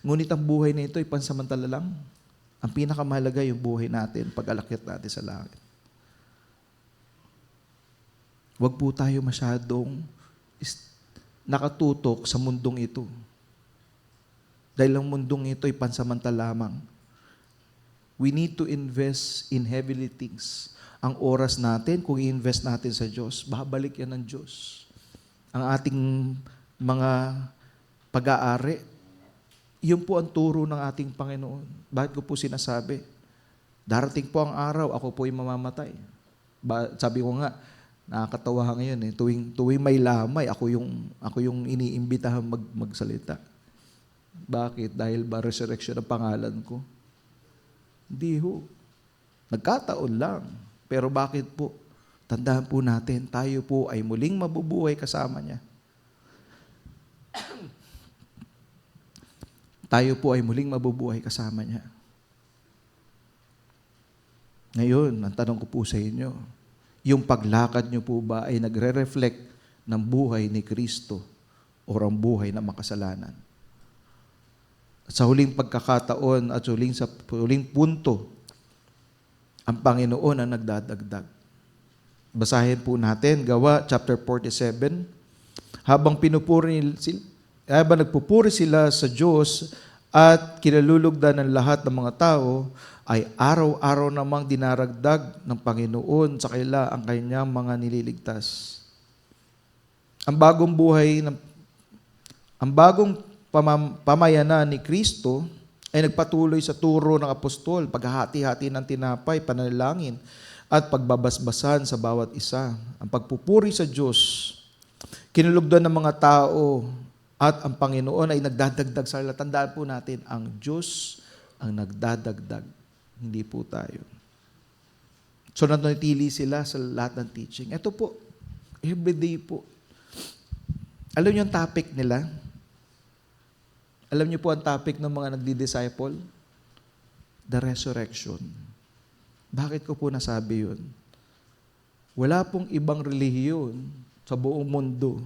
Ngunit ang buhay na ito ay pansamantala lang. Ang pinakamahalaga yung buhay natin pag-alakyat natin sa langit. Huwag po tayo masyadong nakatutok sa mundong ito. Dahil ang mundong ito ay pansamantala lamang. We need to invest in heavenly things. Ang oras natin, kung i-invest natin sa Diyos, babalik yan ng Diyos. Ang ating mga pag-aari, yun po ang turo ng ating Panginoon. Bakit ko po sinasabi? Darating po ang araw, ako po ay mamamatay. Sabi ko nga, Nakakatawa ngayon eh. Tuwing may lamay, ako yung iniimbitahan magsalita. Bakit? Dahil ba resurrection ang pangalan ko? Hindi ho. Nagkataon lang. Pero bakit po? Tandaan po natin, tayo po ay muling mabubuhay kasama niya. Tayo po ay muling mabubuhay kasama niya. Ngayon, ang tanong ko po sa inyo, yung paglakad niyo po ba ay nagre-reflect ng buhay ni Kristo o ang buhay na makasalanan? At sa huling pagkakataon at sa huling punto, ang Panginoon ang nagdadagdag. Basahin po natin, Gawa chapter 47. Habang nagpupuri sila sa Diyos at kinalulugdan ng lahat ng mga tao, ay araw-araw namang dinaragdag ng Panginoon sa kanila ang kanyang mga nililigtas. Ang bagong pamayanan ni Kristo ay nagpatuloy sa turo ng apostol, paghahati-hati ng tinapay, panalangin, at pagbabasbasan sa bawat isa. Ang pagpupuri sa Diyos, kinulugdan ng mga tao, at ang Panginoon ay nagdadagdag sa kanila. Tandaan po natin, ang Diyos ang nagdadagdag, hindi po tayo. So, nanatili sila sa lahat ng teaching. Ito po, everyday po. Alam niyo ang topic nila? Alam niyo po ang topic ng mga nagdi-disciple? The resurrection. Bakit ko po nasabi yun? Wala pong ibang relihiyon sa buong mundo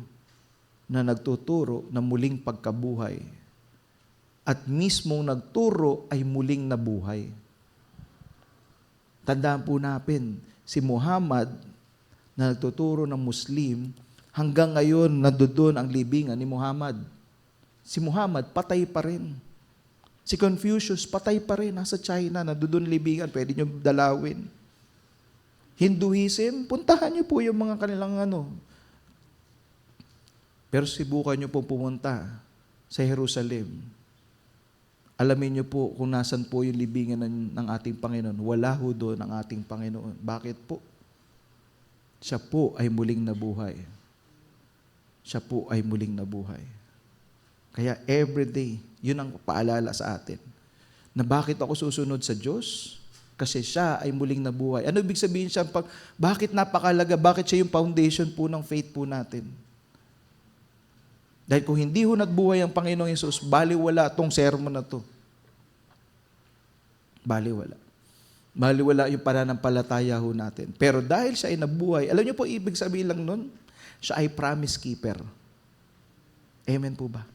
na nagtuturo ng muling pagkabuhay. At mismong nagturo ay muling nabuhay. Tandaan po natin, si Muhammad na nagtuturo ng Muslim, hanggang ngayon nandoon ang libingan ni Muhammad. Si Muhammad, patay pa rin. Si Confucius, patay pa rin. Nasa China, nandoon libingan, pwede nyo dalawin. Hinduism, puntahan nyo po yung mga kanilang Pero subukan nyo po pumunta sa Jerusalem. Alamin niyo po kung nasan po yung libingan ng ating Panginoon. Wala ho doon ang ating Panginoon. Bakit po? Siya po ay muling nabuhay. Siya po ay muling nabuhay. Kaya everyday, yun ang paalala sa atin. Na bakit ako susunod sa Diyos? Kasi siya ay muling nabuhay. Ano ibig sabihin siya? Bakit napakalaga? Bakit siya yung foundation po ng faith po natin? Dahil kung hindi ho nagbuhay ang Panginoong Yesus, baliwala itong sermon na to. Baliwala. Baliwala yung pananampalataya ho natin. Pero dahil siya ay nabuhay, alam niyo po ibig sabihin lang nun? Siya ay promise keeper. Amen po ba?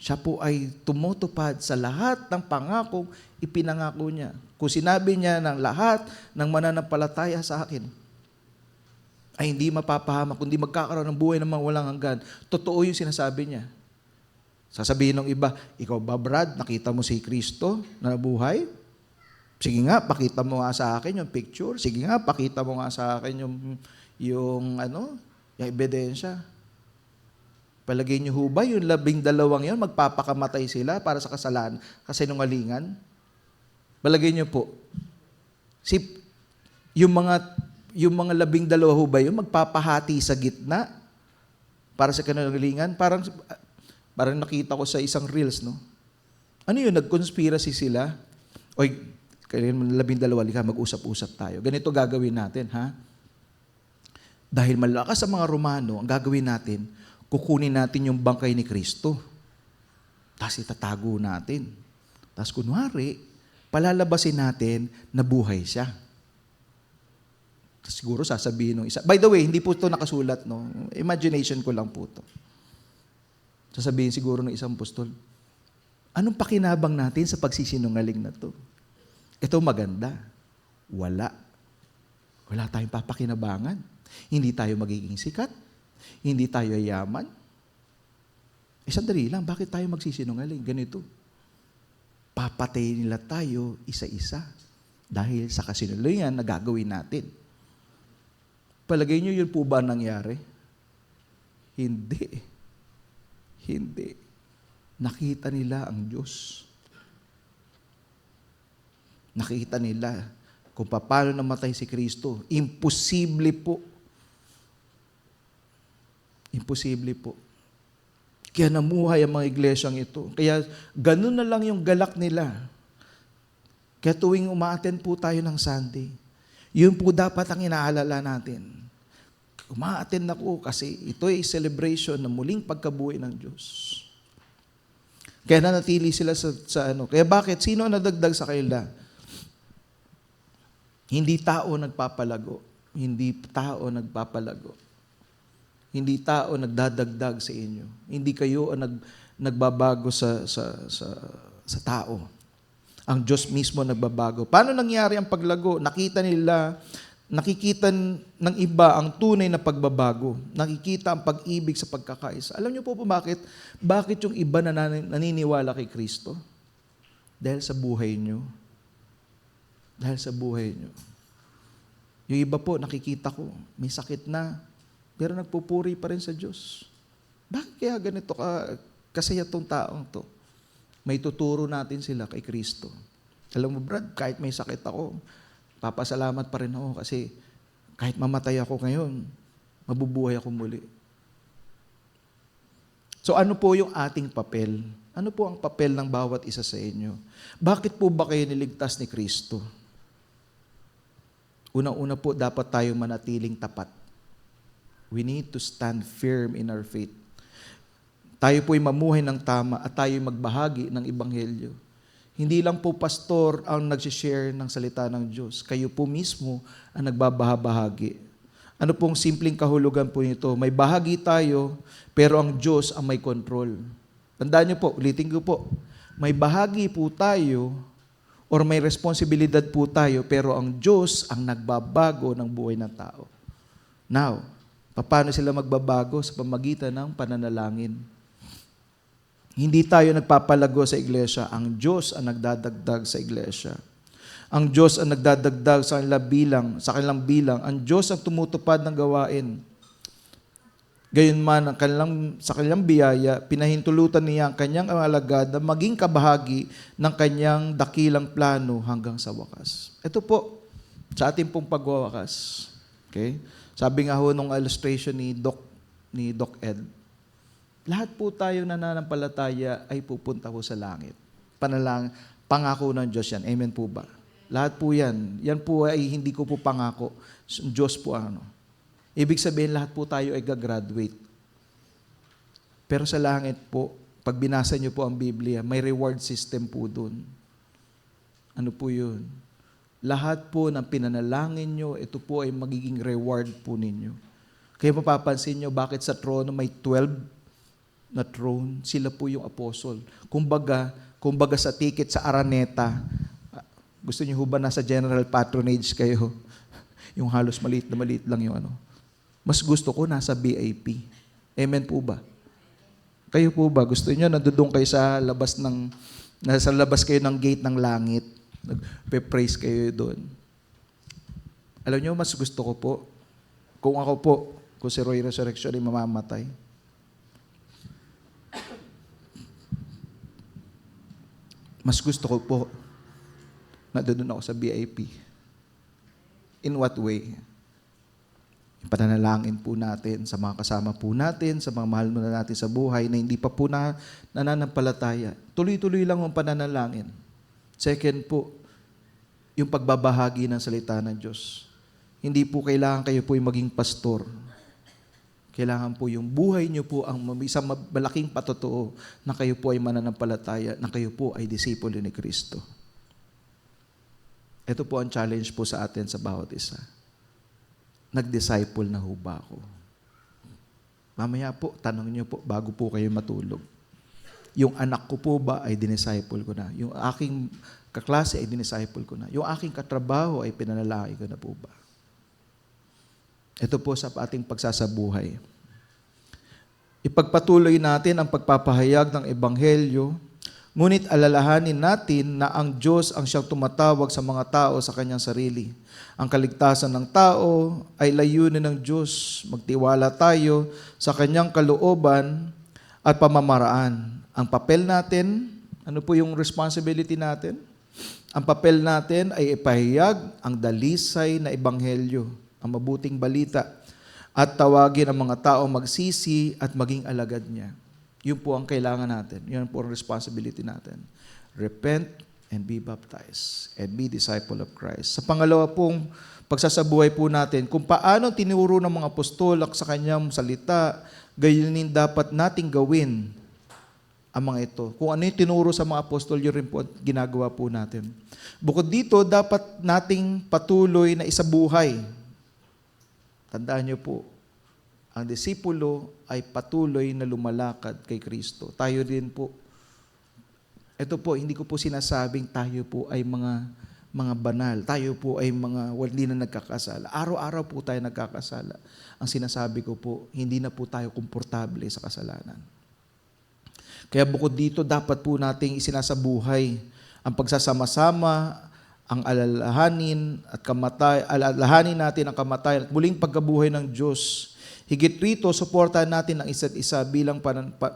Siya po ay tumutupad sa lahat ng pangakong ipinangako niya. Kung sinabi niya ng lahat ng mananampalataya sa akin, ay hindi mapapahamak, kundi magkakaroon ng buhay namang walang hanggan. Totoo yung sinasabi niya. Sasabihin ng iba, ikaw ba Brad, nakita mo si Kristo na nabuhay? Sige nga, pakita mo nga sa akin yung picture. Sige nga, pakita mo nga sa akin yung ebidensya. Palagay niyo ho ba, yung 12 yun, magpapakamatay sila para sa kasalanan, kasinungalingan? Palagay niyo po, yung mga 12 ho ba yun, magpapahati sa gitna para sa kasinungalingan? Parang nakita ko sa isang reels, no? Ano yun, nag-conspiracy sila? Oy, kailangan 12, lika, mag-usap-usap tayo. Ganito gagawin natin, ha? Dahil malakas ang mga Romano, ang gagawin natin, kukunin natin yung bangkay ni Kristo. Tapos itatago natin. Tapos kunwari, palalabasin natin na buhay siya. Tapos siguro sasabihin ng isa. By the way, hindi po ito nakasulat, no? Imagination ko lang po ito. Sasabihin siguro ng isang apostol, anong pakinabang natin sa pagsisinungaling na to? Ito maganda. Wala. Wala tayong papakinabangan. Hindi tayo magiging sikat. Hindi tayo yaman. Sandali lang, bakit tayo magsisinungaling? Ganito. Papatayin nila tayo isa-isa dahil sa kasinungalingan na gagawin natin. Palagay niyo yun po ba nangyari? Hindi. Hindi. Nakita nila ang Diyos. Nakita nila kung paano namatay si Kristo. Imposible po Imposible po. Kaya namuhay ang mga iglesyang ito. Kaya ganun na lang yung galak nila. Kaya tuwing umaattend po tayo ng Sunday, yun po dapat ang inaalala natin. Umaattend ako kasi ito ay celebration ng muling pagkabuhay ng Diyos. Kaya nanatili sila sa ano. Kaya bakit? Sino ang nadagdag sa kanila? Hindi tao nagpapalago. Hindi tao nagpapalago. Hindi tao nagdadagdag sa inyo. Hindi kayo ang nagbabago sa tao. Ang Diyos mismo nagbabago. Paano nangyari ang paglago? Nakikita ng iba ang tunay na pagbabago. Nakikita ang pag-ibig sa pagkakaisa. Alam niyo po bakit? Bakit yung iba naniniwala kay Kristo? Dahil sa buhay niyo. Dahil sa buhay niyo. Yung iba po, nakikita ko, may sakit na, pero nagpupuri pa rin sa Diyos. Bakit kaya ganito kasaya tong taong to? May tuturo natin sila kay Kristo. Alam mo, Brad, kahit may sakit ako, papasalamat pa rin ako kasi kahit mamatay ako ngayon, mabubuhay ako muli. So ano po yung ating papel? Ano po ang papel ng bawat isa sa inyo? Bakit po ba kayo niligtas ni Kristo? Unang-una po, dapat tayo manatiling tapat. We need to stand firm in our faith. Tayo po'y mamuhay ng tama at tayo'y magbahagi ng Ebanghelyo. Hindi lang po pastor ang nag-share ng salita ng Diyos. Kayo po mismo ang nagbabahabahagi. Ano pong simpleng kahulugan po nito? May bahagi tayo, pero ang Diyos ang may control. Tandaan niyo po, ulitin ko po. May bahagi po tayo, or may responsibilidad po tayo, pero ang Diyos ang nagbabago ng buhay ng tao. Now, paano sila magbabago? Sa pamagitan ng pananalangin. Hindi tayo nagpapalago sa iglesia. Ang Diyos ang nagdadagdag sa iglesia. Ang Diyos ang nagdadagdag sa kanilang bilang. Ang Diyos ang tumutupad ng gawain. Gayunman, sa kanilang biyaya, pinahintulutan niya ang kanyang alagad na maging kabahagi ng kanyang dakilang plano hanggang sa wakas. Ito po, sa ating pong pagwawakas. Okay? Sabi nga ho nung illustration ni Doc Ed, lahat po tayo nananampalataya ay pupunta ho sa langit. Pangako ng Diyos yan. Amen po ba? Lahat po yan. Yan po ay hindi ko po pangako. Diyos po ano. Ibig sabihin, lahat po tayo ay gagraduate. Pero sa langit po, pag binasa niyo po ang Biblia, may reward system po dun. Ano po yun? Lahat po ng pinanalangin nyo, ito po ay magiging reward po ninyo. Kaya mapapansin nyo, bakit sa trono may 12 na throne? Sila po yung apostle. Kumbaga sa ticket sa Araneta, gusto niyo ba nasa general patronage kayo? Yung halos maliit lang yung ano. Mas gusto ko nasa VIP. Amen po ba? Kayo po ba? Gusto niyo nandoon kayo sa nasa labas kayo ng gate ng langit. Nagpe-praise kayo doon. Alam niyo, mas gusto ko po, kung si Roy Resurrection ay mamamatay. Mas gusto ko po na doon ako sa VIP. In what way? Pananalangin po natin sa mga kasama po natin, sa mga mahal mo na natin sa buhay na hindi pa po nananampalataya. Tuloy-tuloy lang ang pananalangin. Second po, yung pagbabahagi ng salita ng Diyos. Hindi po kailangan kayo po yung maging pastor. Kailangan po yung buhay niyo po ang isang malaking patotoo na kayo po ay mananampalataya, na kayo po ay disipulo ni Kristo. Ito po ang challenge po sa atin sa bawat isa. Nag-disciple na ho ba ako? Mamaya po, tanong niyo po bago po kayo matulog. Yung anak ko po ba ay dinisciple ko na? Yung aking kaklase ay dinisciple ko na? Yung aking katrabaho ay pinanalaki ko na po ba? Ito po sa ating pagsasabuhay. Ipagpatuloy natin ang pagpapahayag ng Ebanghelyo, ngunit alalahanin natin na ang Diyos ang siyang tumatawag sa mga tao sa kanyang sarili. Ang kaligtasan ng tao ay layunin ng Diyos. Magtiwala tayo sa kanyang kalooban at pamamaraan. Ang papel natin, ano po yung responsibility natin? Ang papel natin ay ipahayag ang dalisay na Ebanghelyo, ang mabuting balita. at tawagin ang mga tao magsisi at maging alagad niya. Yun po ang kailangan natin. Yun po ang responsibility natin. Repent and be baptized and be disciple of Christ. Sa pangalawa pong pagsasabuhay po natin, kung paano tinuro ng mga apostol sa kanyang salita, gayon din dapat nating gawin ang mga ito. Kung ano yung tinuro sa mga apostol, yun rin po at ginagawa po natin. Bukod dito, dapat nating patuloy na isabuhay. Tandaan niyo po, ang disipulo ay patuloy na lumalakad kay Kristo. Tayo din po. Ito po, hindi ko po sinasabing tayo po ay mga banal. Tayo po ay mga hindi na nagkakasala. Araw-araw po tayo nagkakasala. Ang sinasabi ko po, hindi na po tayo komportable sa kasalanan. Kaya bukod dito, dapat po nating isinasabuhay ang pagsasama-sama, ang alalahanin natin ang kamatayan at muling pagkabuhay ng Diyos. Higit rito, suportahan natin ang isa't isa bilang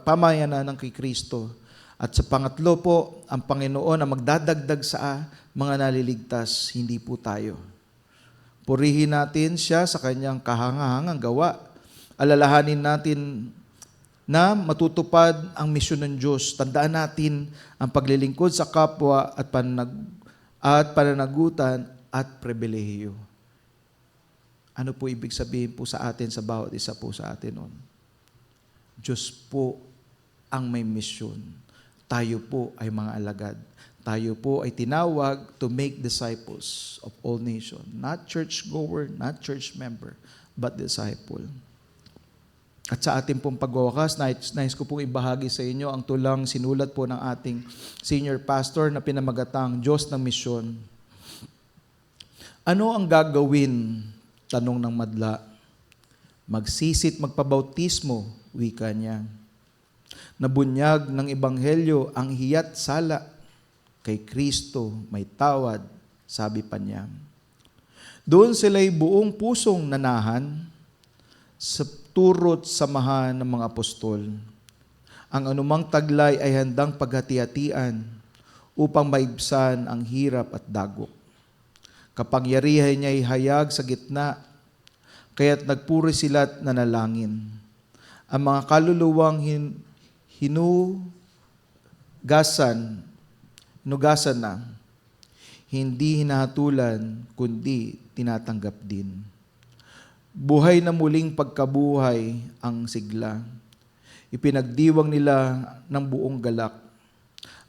pamayanan ng kay Kristo. At sa pangatlo po, ang Panginoon ang magdadagdag sa mga naliligtas, hindi po tayo. Purihin natin siya sa kanyang kahangahangang gawa. Alalahanin natin na matutupad ang misyon ng Diyos. Tandaan natin ang paglilingkod sa kapwa at pananagutan at pribilehiyo. Ano po ibig sabihin po sa atin, sa bawat isa po sa atin noon? Diyos po ang may misyon. Tayo po ay mga alagad. Tayo po ay tinawag to make disciples of all nations. Not church-goer, not church member, but disciple. At sa ating pong pagwawakas, nais ko pong ibahagi sa inyo ang tulang sinulat po ng ating senior pastor na pinamagatang Diyos ng Misyon. Ano ang gagawin? Tanong ng madla. Magsisit magpabautismo, wika niya. Nabunyag ng Ebanghelyo ang hiyat sala. Kay Kristo may tawad, sabi pa niya. Doon sila'y buong pusong nanahan sa turot samahan ng mga apostol. Ang anumang taglay ay handang paghati-hatian upang maibsan ang hirap at dagok. Kapangyarihan niya ay hayag sa gitna, kaya't nagpuri sila't nanalangin. Ang mga kaluluwang hinugasan na, hindi hinahatulan, kundi tinatanggap din. Buhay na muling pagkabuhay ang sigla. Ipinagdiwang nila ng buong galak.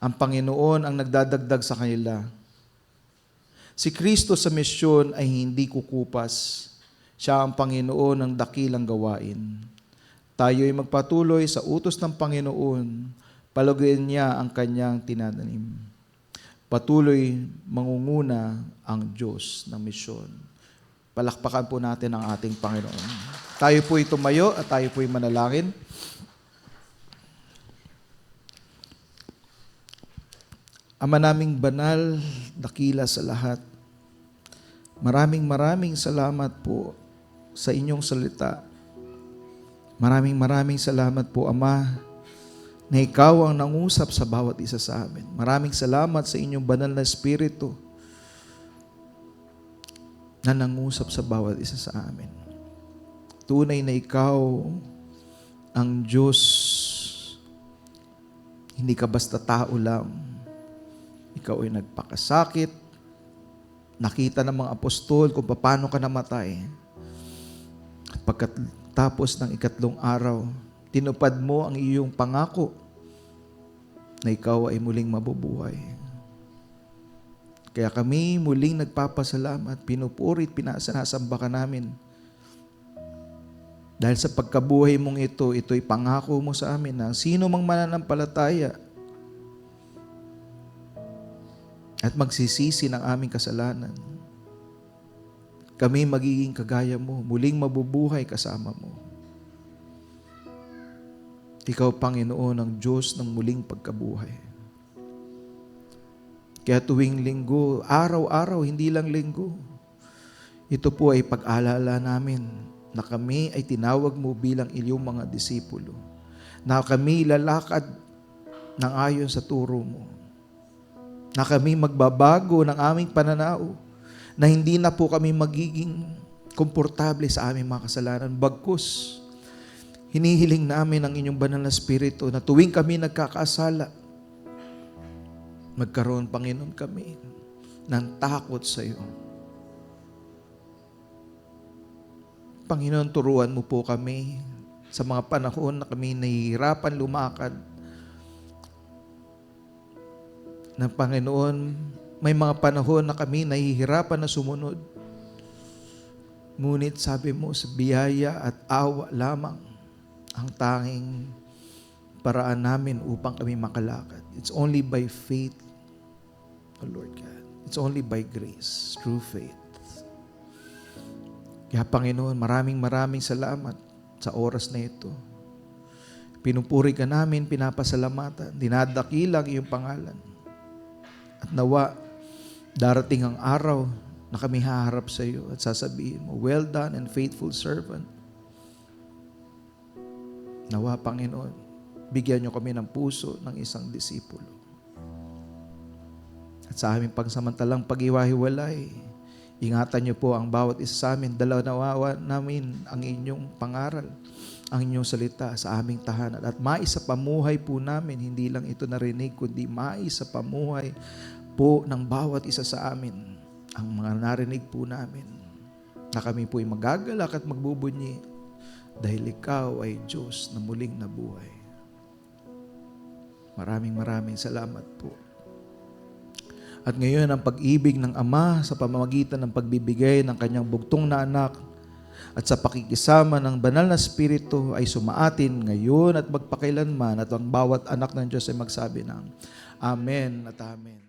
Ang Panginoon ang nagdadagdag sa kanila. Si Kristo sa misyon ay hindi kukupas. Siya ang Panginoon ng dakilang gawain. Tayo ay magpatuloy sa utos ng Panginoon. Paluguin niya ang kanyang tinatanim. Patuloy mangunguna ang Diyos ng misyon. Palakpakan po natin ang ating Panginoon. Tayo po'y tumayo at tayo po'y manalangin. Ama naming banal, dakila sa lahat. Maraming salamat po sa inyong salita. Maraming salamat po, Ama, na ikaw ang nangusap sa bawat isa sa amin. Maraming salamat sa inyong banal na Espiritu na nangusap sa bawat isa sa amin. Tunay na ikaw ang Diyos. Hindi ka basta tao lang. Ikaw ay nagpakasakit. Nakita ng mga apostol kung paano ka namatay. At pagkatapos ng 3 araw, tinupad mo ang iyong pangako na ikaw ay muling mabubuhay. Kaya kami muling nagpapasalamat, pinupuri at pinasasamba ka namin. Dahil sa pagkabuhay mong ito'y pangako mo sa amin na sino mang mananampalataya at magsisisi ng aming kasalanan, kami magiging kagaya mo, muling mabubuhay kasama mo. Ikaw, Panginoon, ang Diyos ng muling pagkabuhay. Kaya tuwing linggo, araw-araw, hindi lang linggo, ito po ay pag-alala namin na kami ay tinawag mo bilang iyong mga disipulo, na kami lalakad ng ayon sa turo mo, na kami magbabago ng aming pananaw, na hindi na po kami magiging komportable sa aming mga kasalanan. Bagkus, hinihiling namin ang inyong banal na Espiritu na tuwing kami nagkakasala, magkaroon, Panginoon, kami ng takot sa iyo. Panginoon, turuan mo po kami sa mga panahon na kami nahihirapan lumakad. Na Panginoon, may mga panahon na kami nahihirapan na sumunod. Ngunit sabi mo, sa biyaya at awa lamang ang tanging paraan namin upang kami makalakad. It's only by faith, O Lord God. It's only by grace, through faith. Kaya Panginoon, maraming salamat sa oras na ito. Pinupuri ka namin, pinapasalamatan, dinadakilang iyong pangalan. At nawa, darating ang araw na kami haharap sa iyo at sasabihin mo, well done and faithful servant. Nawa, Panginoon, bigyan niyo kami ng puso ng isang disipulo. At sa aming pagsamantalang pag-iwahiwalay, ingatan niyo po ang bawat isa sa amin. Nawa namin ang inyong pangaral, ang inyong salita sa aming tahanan. At maisapamuhay po namin, hindi lang ito narinig, kundi maisapamuhay po ng bawat isa sa amin ang mga narinig po namin. Na kami po ay magagalak at magbubunyi dahil ikaw ay Diyos na muling nabuhay. Maraming salamat po. At ngayon, ang pag-ibig ng Ama sa pamamagitan ng pagbibigay ng kanyang bugtong na anak at sa pakikisama ng banal na Espiritu ay sumaatin ngayon at magpakailanman, at ang bawat anak ng Diyos ay magsabi ng Amen at Amen.